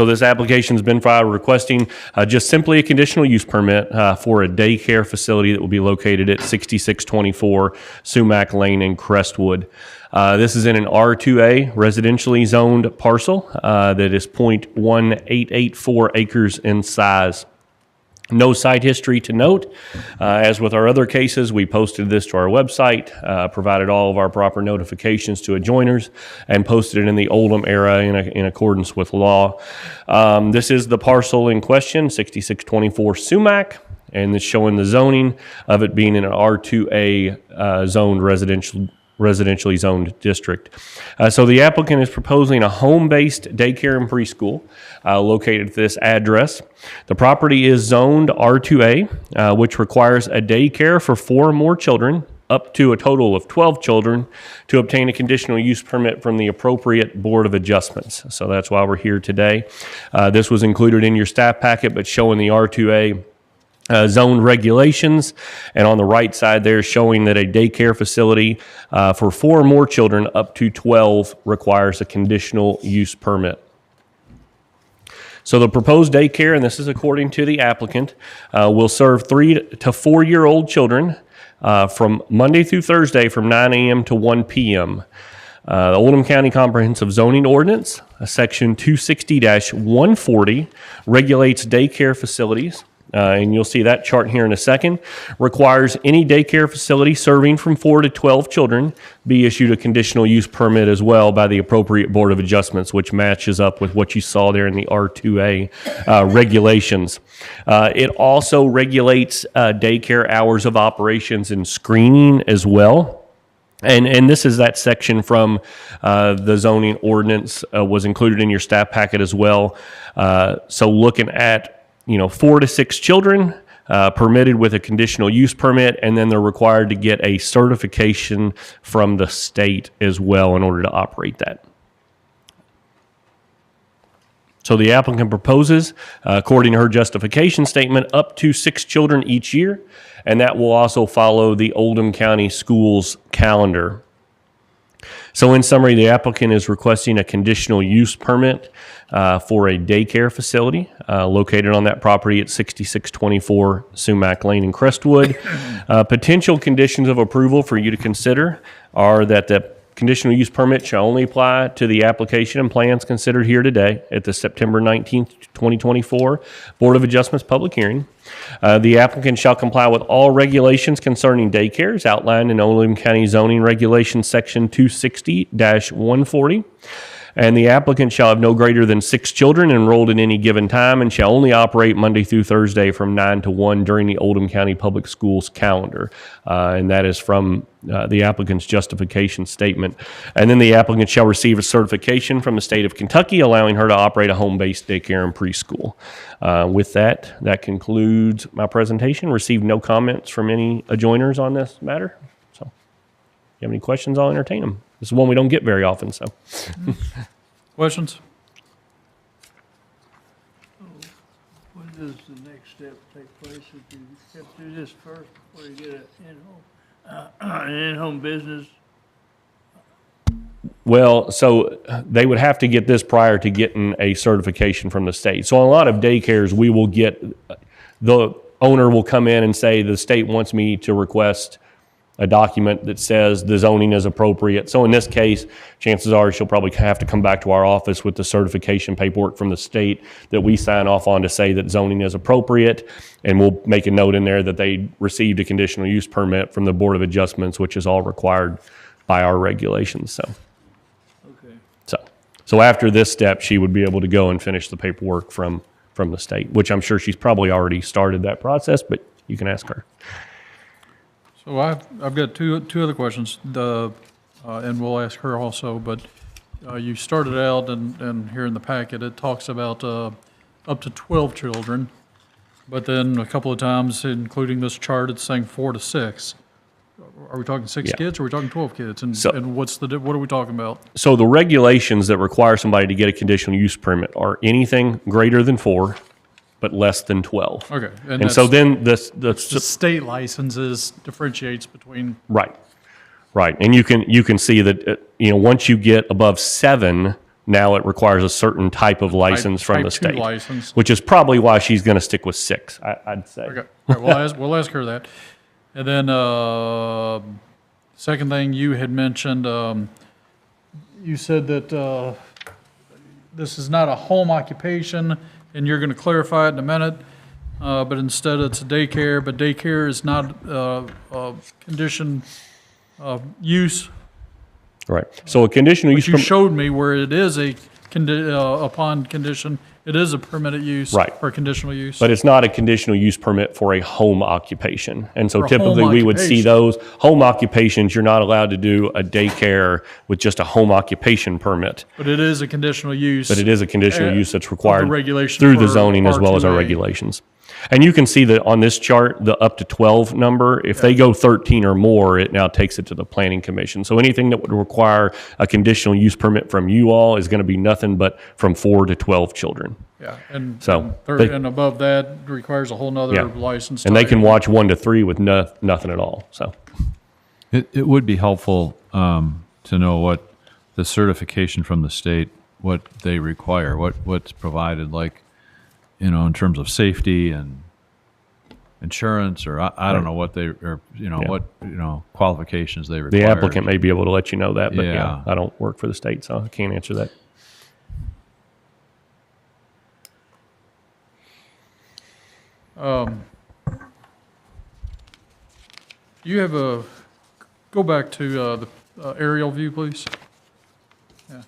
this application's been filed requesting just simply a conditional use permit for a daycare facility that will be located at 6624 Sumac Lane in Crestwood. This is in an R2A residentially zoned parcel that is 0.1884 acres in size. No site history to note. As with our other cases, we posted this to our website, provided all of our proper notifications to adjoiners, and posted it in the Oldham era in accordance with law. This is the parcel in question, 6624 Sumac, and it's showing the zoning of it being in an R2A zoned residentially zoned district. So the applicant is proposing a home-based daycare and preschool located at this address. The property is zoned R2A, which requires a daycare for 4 or more children, up to a total of 12 children, to obtain a conditional use permit from the appropriate Board of Adjustments. So that's why we're here today. This was included in your staff packet, but showing the R2A zone regulations, and on the right side there showing that a daycare facility for 4 or more children up to 12 requires a conditional use permit. So the proposed daycare, and this is according to the applicant, will serve 3 to 4 year old children from Monday through Thursday from 9 a.m. to 1 p.m. The Oldham County Comprehensive Zoning Ordinance, Section 260-140, regulates daycare facilities. And you'll see that chart here in a second, requires any daycare facility serving from 4 to 12 children be issued a conditional use permit as well by the appropriate Board of Adjustments, which matches up with what you saw there in the R2A regulations. It also regulates daycare hours of operations and screening as well. And this is that section from the zoning ordinance was included in your staff packet as well. So looking at 4 to 6 children permitted with a conditional use permit, and then they're required to get a certification from the state as well in order to operate that. So the applicant proposes, according to her justification statement, up to 6 children each year, and that will also follow the Oldham County Schools calendar. So in summary, the applicant is requesting a conditional use permit for a daycare facility located on that property at 6624 Sumac Lane in Crestwood. Potential conditions of approval for you to consider are that the conditional use permit shall only apply to the application and plans considered here today at the September 19th, 2024 Board of Adjustments public hearing. The applicant shall comply with all regulations concerning daycares outlined in Oldham County Zoning Regulations Section 260-140. And the applicant shall have no greater than 6 children enrolled at any given time and shall only operate Monday through Thursday from 9 to 1 during the Oldham County Public Schools calendar. And that is from the applicant's justification statement. And then the applicant shall receive a certification from the state of Kentucky allowing her to operate a home-based daycare and preschool. With that, that concludes my presentation. Received no comments from any adjoiners on this matter. So if you have any questions, I'll entertain them. This is one we don't get very often, so. Questions? When does the next step take place? If you have to do this first before you get an in-home business? Well, so they would have to get this prior to getting a certification from the state. So a lot of daycares, we will get, the owner will come in and say, the state wants me to request a document that says the zoning is appropriate. So in this case, chances are she'll probably have to come back to our office with the certification paperwork from the state that we sign off on to say that zoning is appropriate. And we'll make a note in there that they received a conditional use permit from the Board of Adjustments, which is all required by our regulations. So, so after this step, she would be able to go and finish the paperwork from the state, which I'm sure she's probably already started that process, but you can ask her. So I've got two other questions, and we'll ask her also, but you started out, and here in the packet, it talks about up to 12 children, but then a couple of times, including this chart, it's saying 4 to 6. Are we talking 6 kids, or are we talking 12 kids? And what are we talking about? So the regulations that require somebody to get a conditional use permit are anything greater than 4, but less than 12. Okay. And so then the state licenses differentiates between. Right. And you can see that, once you get above 7, now it requires a certain type of license from the state, license. which is probably why she's going to stick with 6, I'd say. Okay. All right, we'll ask her that. And then second thing you had mentioned, you said that this is not a home occupation, and you're going to clarify it in a minute, but instead it's a daycare, but daycare is not a condition of use. Right. So a conditional use. You showed me where it is upon condition, it is a permitted use. Right. Or conditional use. But it's not a conditional use permit for a home occupation. And so For a typically home we would see occupation. those home occupations. You're not allowed to do a daycare with just a home occupation permit. But it is a conditional use. But it is a conditional use that's of required the regulation through the for zoning as well as our R2A. regulations. And you can see that on this chart, the up to 12 number, if they go 13 or more, it now takes it to the planning commission. So anything that would require a conditional use permit from you all is going to be nothing but from 4 to 12 children. Yeah, and, So and above that requires a whole nother license. And they type. can watch 1 to 3 with nothing at all, so. It would be helpful to know what the certification from the state, what they require, what's provided, like, in terms of safety and insurance, or I don't know what they, or, what, qualifications they require. The applicant may be able to let you know that, but Yeah. I don't work for the state, so I can't answer that. You have go back to the aerial view, please. Yeah.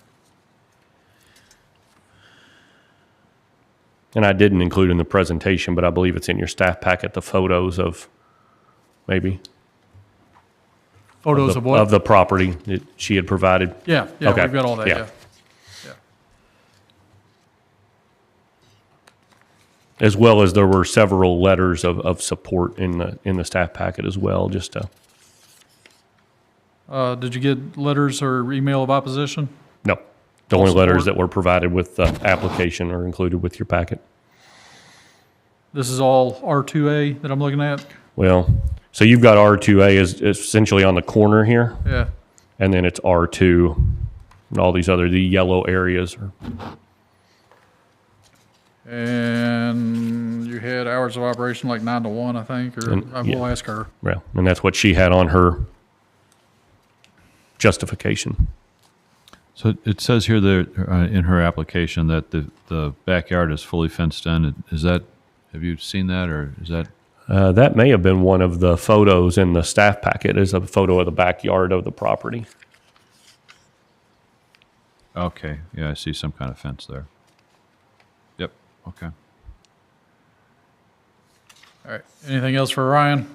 And I didn't include in the presentation, but I believe it's in your staff packet, the photos of maybe. Photos of what? Of the property that she had provided. Yeah, Okay. we've got all that, yeah. As well as there were several letters of support in the staff packet as well, just to. Did you get letters or email of opposition? No. The only letters that were provided with the application are included with your packet. This is all R2A that I'm looking at? Well, so you've got R2A is essentially on the corner here. Yeah. And then it's R2 and all these the yellow areas are. And you had hours of operation like 9 to 1, I think, or I will ask her. Well, and that's what she had on her justification. So it says here that in her application that the backyard is fully fenced in. Is that, have you seen that, or is that? That may have been one of the photos in the staff packet, is a photo of the backyard of the property. Okay, yeah, I see some kind of fence there. Yep, okay. All right, anything else for Ryan?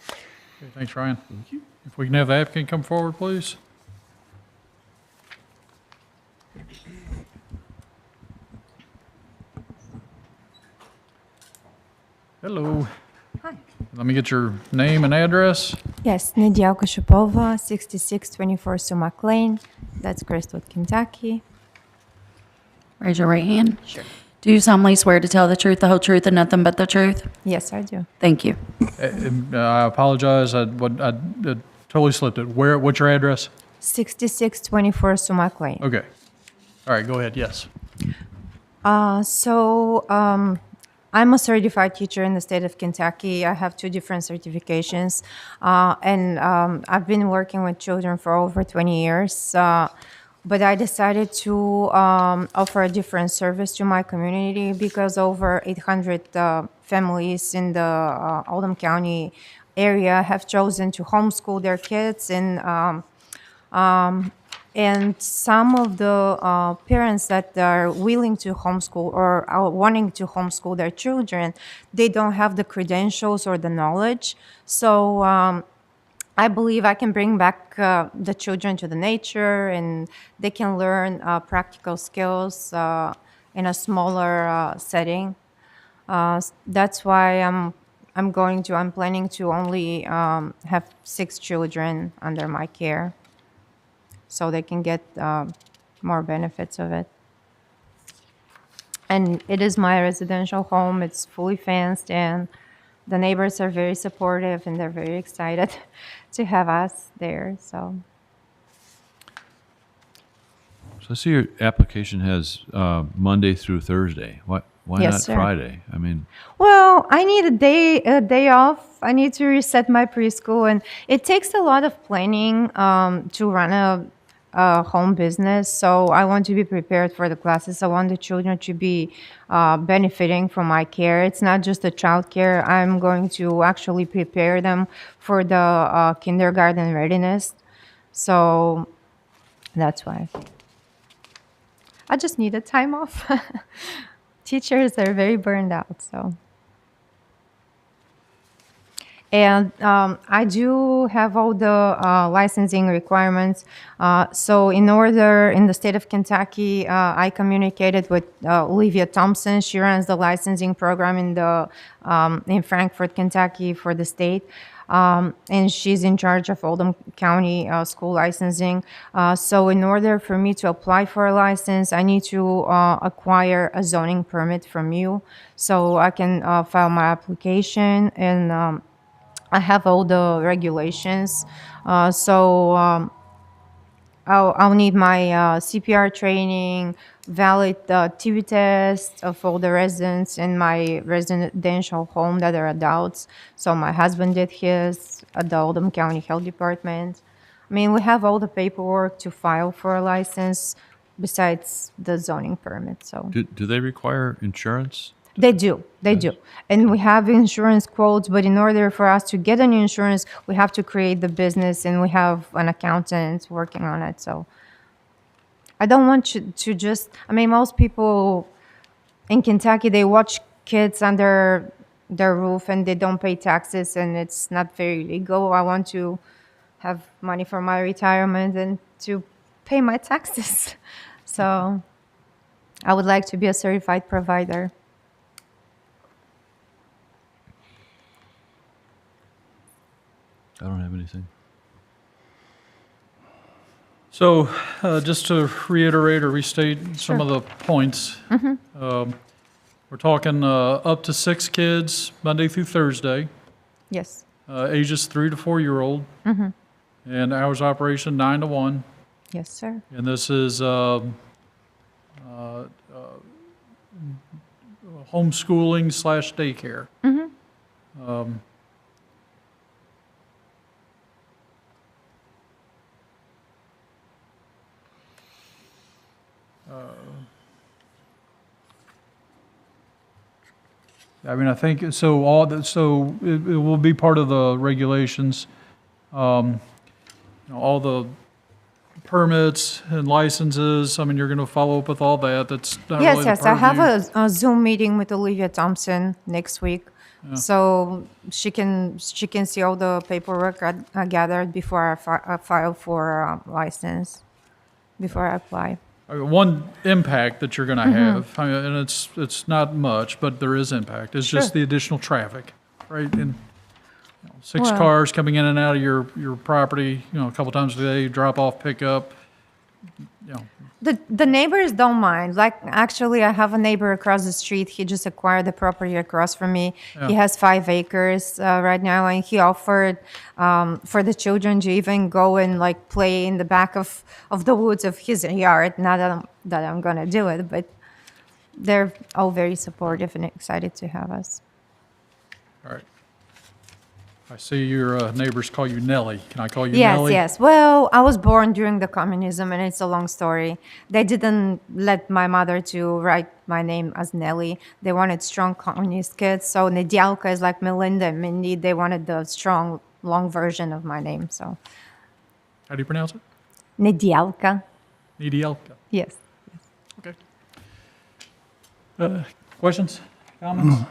Okay, thanks, Ryan. Thank you. If we can have the applicant come forward, please. Hello. Hi. Let me get your name and address. Yes, Nadia Koshupova, 6624 Sumac Lane. That's Crestwood, Kentucky. Raise your right hand. Sure. Do you solemnly swear to tell the truth, the whole truth, and nothing but the truth? Yes, I do. Thank you. I apologize. I totally slipped it. What's your address? 6624 Sumac Lane. Okay. All right, go ahead. Yes. I'm a certified teacher in the state of Kentucky. I have 2 different certifications, and I've been working with children for over 20 years. But I decided to offer a different service to my community because over 800 families in the Oldham County area have chosen to homeschool their kids, and some of the parents that are willing to homeschool or are wanting to homeschool their children, they don't have the credentials or the knowledge. So I believe I can bring back the children to the nature, and they can learn practical skills in a smaller setting. That's why I'm planning to only have 6 children under my care, so they can get more benefits of it. And it is my residential home. It's fully fenced, and the neighbors are very supportive, and they're very excited to have us there. So I see your application has Monday through Thursday. Why Yes, not sir. Friday? I mean, well, I need a day off. I need to reset my preschool, and it takes a lot of planning to run a home business. So I want to be prepared for the classes. I want the children to be benefiting from my care. It's not just the child care. I'm going to actually prepare them for the kindergarten readiness. So that's why. I just need a time off. Teachers are very burned out, so. And I do have all the licensing requirements. So in the state of Kentucky, I communicated with Olivia Thompson. She runs the licensing program in Frankfort, Kentucky for the state. And she's in charge of Oldham County school licensing. So in order for me to apply for a license, I need to acquire a zoning permit from you so I can file my application, and I have all the regulations. I'll need my CPR training, valid TB test of all the residents in my residential home that are adults. So my husband did his at the Oldham County Health Department. I mean, we have all the paperwork to file for a license besides the zoning permit. So do they require insurance? they do. And we have insurance quotes, but in order for us to get an insurance, we have to create the business, and we have an accountant working on it. So I don't want you to just, I mean, most people in Kentucky, they watch kids under their roof and they don't pay taxes, and it's not very legal. I want to have money for my retirement and to pay my taxes. So I would like to be a certified provider. I don't have anything. So just to reiterate or restate some of the points, we're talking up to 6 kids, Monday through Thursday, Yes. ages 3 to 4-year-old, and hours of operation 9 to 1. Yes, sir. And this is homeschooling/daycare. I mean, I think, so so it will be part of the regulations. All the permits and licenses, I mean, you're going to follow up with all that. That's not really the Yes, I have purview. a Zoom meeting with Olivia Thompson next week, so she can see all the paperwork I gathered before I file for license, before I apply. One impact that you're going to Mm-hmm. have, I mean, and it's not much, but there is impact, is just Sure. the additional traffic, right? And 6 Well- cars coming in and out of your property, a couple times a day, drop off, pick up, The neighbors don't mind. Like, actually, I have a neighbor across the street. He just acquired the property across from me. He Yeah. has 5 acres right now, and he offered for the children to even go and like play in the back of the woods of his yard. Not that I'm gonna do it, but they're all very supportive and excited to have us. All right. I see your neighbors call you Nellie. Can I call you Yes, Nellie? yes. Well, I was born during the communism, and it's a long story. They didn't let my mother to write my name as Nelly. They wanted strong communist kids. So Nedialka is like Melinda and Mindy. They wanted the strong, long version of my name. So How do you pronounce it? Nedialka. Nedialka. Yes. Okay. Questions, comments?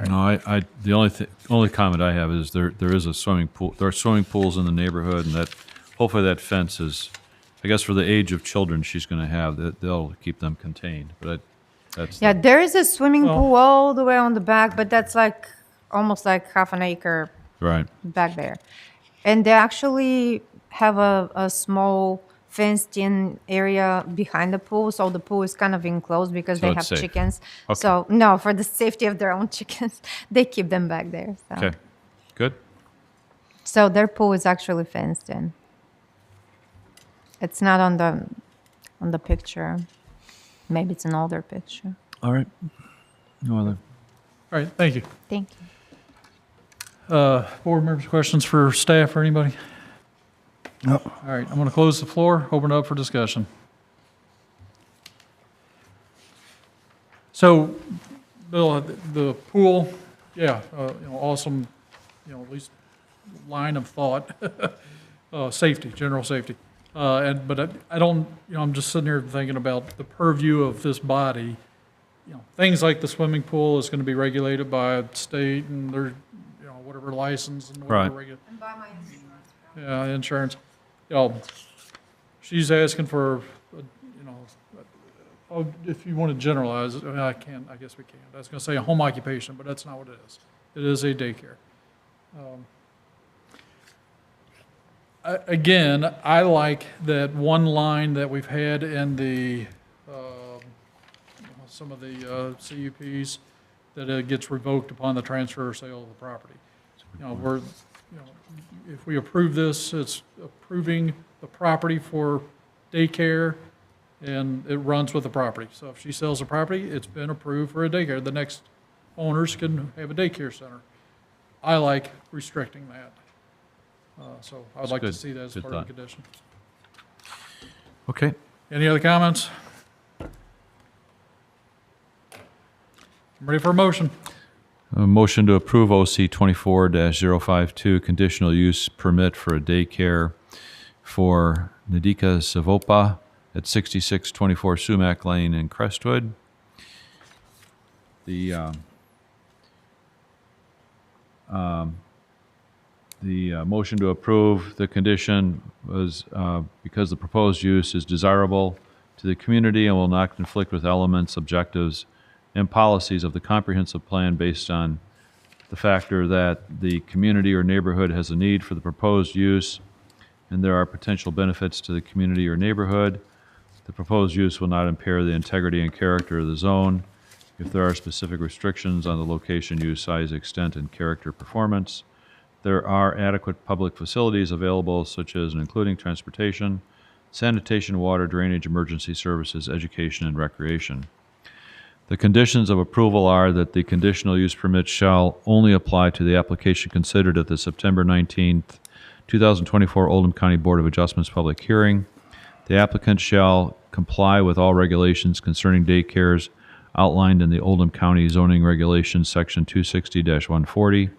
No, the only comment I have is there is a swimming pool. There are swimming pools in the neighborhood, and that hopefully that fence is, I guess, for the age of children she's going to have, that they'll keep them contained. But that's Yeah, there is a swimming pool all the way on the back, but that's like almost like half an acre right. back there. And they actually have a small fenced-in area behind the pool, so the pool is kind of enclosed because So they it's have safe. chickens. Okay. So no, for the safety of their own chickens, they keep them back there. So. Okay, good. So their pool is actually fenced in. It's not on the picture. Maybe it's an older picture. All right. No other. All right, thank you. Thank you. Board members, questions for staff or anybody? No. All right, I'm going to close the floor, open it up for discussion. So, Bill, the pool, yeah, awesome, at least line of thought, safety, general safety. But I don't, I'm just sitting here thinking about the purview of this body. Things like the swimming pool is going to be regulated by state and their, whatever license and whatever. Right. And buy my insurance. Yeah, insurance. She's asking for, if you want to generalize, I guess we can. I was going to say a home occupation, but that's not what it is. It is a daycare. Again, I like that one line that we've had in the, some of the CUPs, that it gets revoked upon the transfer or sale of the property. If we approve this, it's approving the property for daycare, and it runs with the property. So if she sells the property, it's been approved for a daycare. The next owners can have a daycare center. I like restricting that. So I'd That's like to good. see that as Good part of thought. the condition. Okay. Any other comments? I'm ready for a motion. A motion to approve OC 24-052 conditional use permit for a daycare for Nadika Savopa at 6624 Sumac Lane in Crestwood. The motion to approve the condition was because the proposed use is desirable to the community and will not conflict with elements, objectives, and policies of the comprehensive plan based on the factor that the community or neighborhood has a need for the proposed use and there are potential benefits to the community or neighborhood. The proposed use will not impair the integrity and character of the zone. If there are specific restrictions on the location, use, size, extent, and character performance, there are adequate public facilities available, such as and including transportation, sanitation, water, drainage, emergency services, education, and recreation. The conditions of approval are that the conditional use permit shall only apply to the application considered at the September 19th, 2024 Oldham County Board of Adjustments public hearing. The applicant shall comply with all regulations concerning daycares outlined in the Oldham County zoning regulations, section 260-140.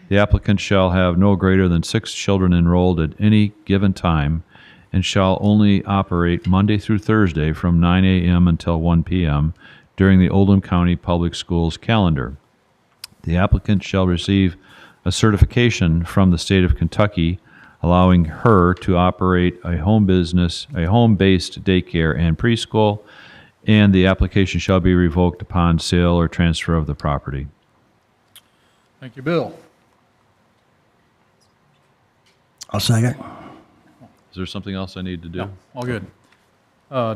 The applicant shall have no greater than 6 children enrolled at any given time and shall only operate Monday through Thursday from 9 a.m. until 1 p.m. during the Oldham County Public Schools calendar. The applicant shall receive a certification from the state of Kentucky allowing her to operate a home-based daycare and preschool, and the application shall be revoked upon sale or transfer of the property. Thank you, Bill. I'll second. Is there something else I need to do? No, all good.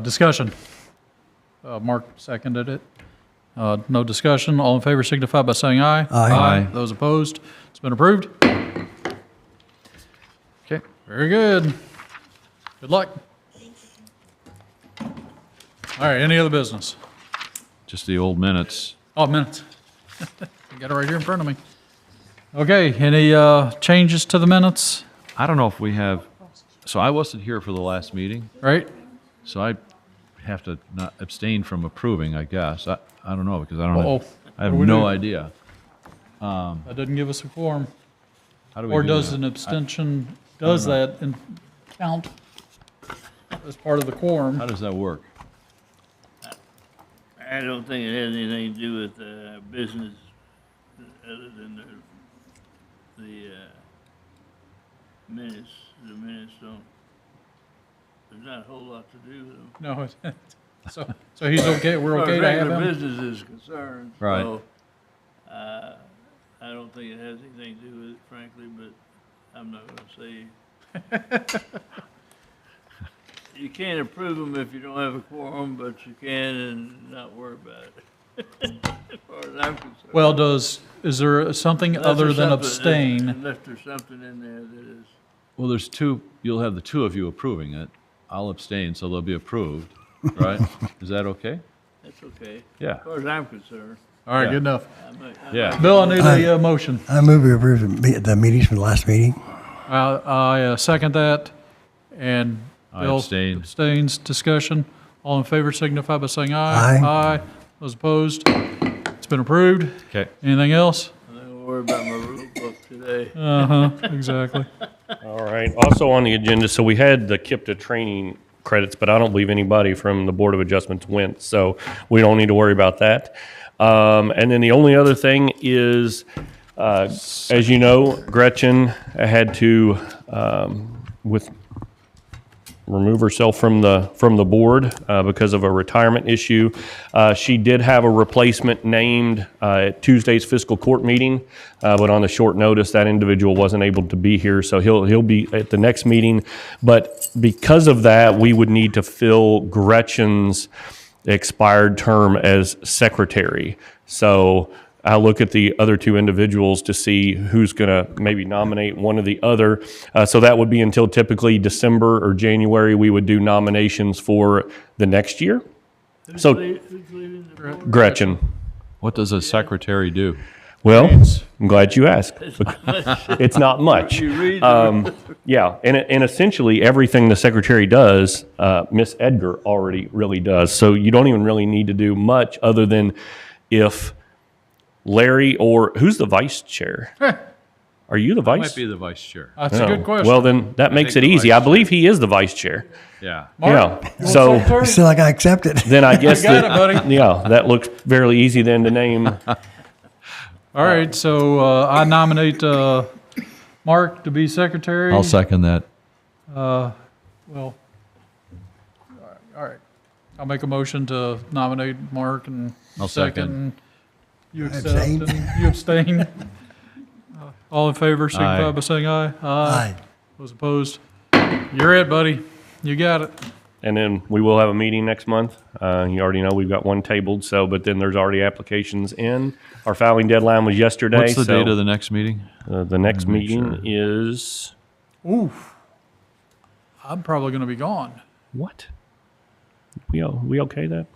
Discussion. Mark seconded it. No discussion. All in favor signify by saying aye. Aye. Those opposed? It's been approved. Okay, very good. Good luck. All right, any other business? Just the old minutes. Oh, minutes. I got it right here in front of me. Okay, any changes to the minutes? I don't know if we have, so I wasn't here for the last meeting, Right? so I have to not abstain from approving, I guess. I don't know, because I don't Uh-oh. have, I have What do we no do? idea. That doesn't give us a quorum. How do we Or do does that? an abstention, does know. that and count as part of the quorum? How does that work? I don't think it has anything to do with business other than the minutes. The minutes don't, there's not a whole lot to do with them. No, so he's okay, we're okay to have As far him? as regular business is concerned. Right. So, I don't think it has anything to do with it, frankly, but I'm not gonna say. You can't approve them if you don't have a quorum, but you can and not worry about it. As far as I'm concerned. Well, is there something Unless other there's than something- abstain? Unless there's something in there that is. Well, there's two, you'll have the two of you approving it. I'll abstain, so they'll be approved, right? Is that okay? That's okay. Yeah. As far as I'm concerned. All right, Yeah. good enough. Yeah. Bill, I need a motion. I move we approve the meetings from the last meeting. I second that, and I Bill abstain. abstains. Discussion. All in favor signify by saying Aye. aye. Aye. Those opposed? It's been approved. Okay. Anything else? I'm not gonna worry about my rule book today. Uh-huh, exactly. All right. Also on the agenda, so we had the KIPTA training credits, but I don't believe anybody from the Board of Adjustments went, so we don't need to worry about that. And then the only other thing is, as you know, Gretchen had to remove herself from the board because of a retirement issue. She did have a replacement named at Tuesday's fiscal court meeting, but on the short notice, that individual wasn't able to be here, so he'll be at the next meeting. But because of that, we would need to fill Gretchen's expired term as secretary. So I'll look at the other two individuals to see who's going to maybe nominate one or the other. So that would be until typically December or January, we would do nominations for the next year. So Who's leaving the board? Gretchen. What does a secretary do? Well, I'm glad you asked. It's not much. You read them. Yeah, and essentially everything the secretary does, Miss Edgar already really does. So you don't even really need to do much other than if Larry or who's the vice chair? Are you the I vice? might be the vice chair. That's a good question. Well, then that makes think it the easy. vice I believe he is the vice chair. Yeah. Mark, Yeah. you want So secretary? Still, I got accepted. then I guess You got that, it, buddy. yeah, that looks fairly easy then to name. All right, so I nominate Mark to be secretary. I'll second that. Well, all right. I'll make a motion to nominate Mark and I'll second. You accept Abstain. and you abstain. All in favor, signify Aye. by saying aye. Aye. Those opposed? You're it, buddy. You got it. And then we will have a meeting next month. You already know we've got one tabled, so, but then there's already applications in. Our filing deadline was yesterday. What's the so, date of the next meeting? the next Make meeting sure. is, Oof. I'm probably going to be gone. what? We okay that?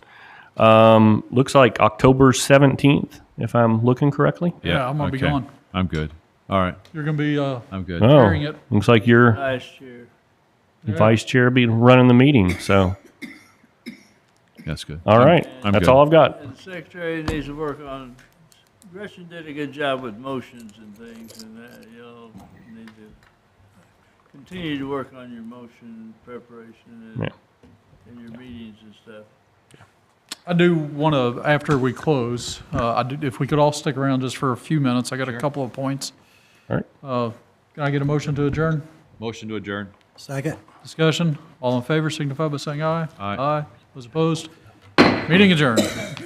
Looks like October 17th, if I'm looking correctly. Yeah, I'm gonna be okay. gone. I'm good. All right. You're going to be I'm good. Oh, Chairing it. looks like you're, Vice chair. Vice Chair be running the meeting, so. That's good. All right, I'm that's good. all I've got. And the secretary needs to work on, Gretchen did a good job with motions and things, and that, you'll need to continue to work on your motion preparation and your meetings and stuff. I do want to, after we close, if we could all stick around just for a few minutes, I got a couple of points. All right. Can I get a motion to adjourn? Motion to adjourn. Second. Discussion? All in favor signify by saying aye. Aye. Aye. Those opposed? Meeting adjourned.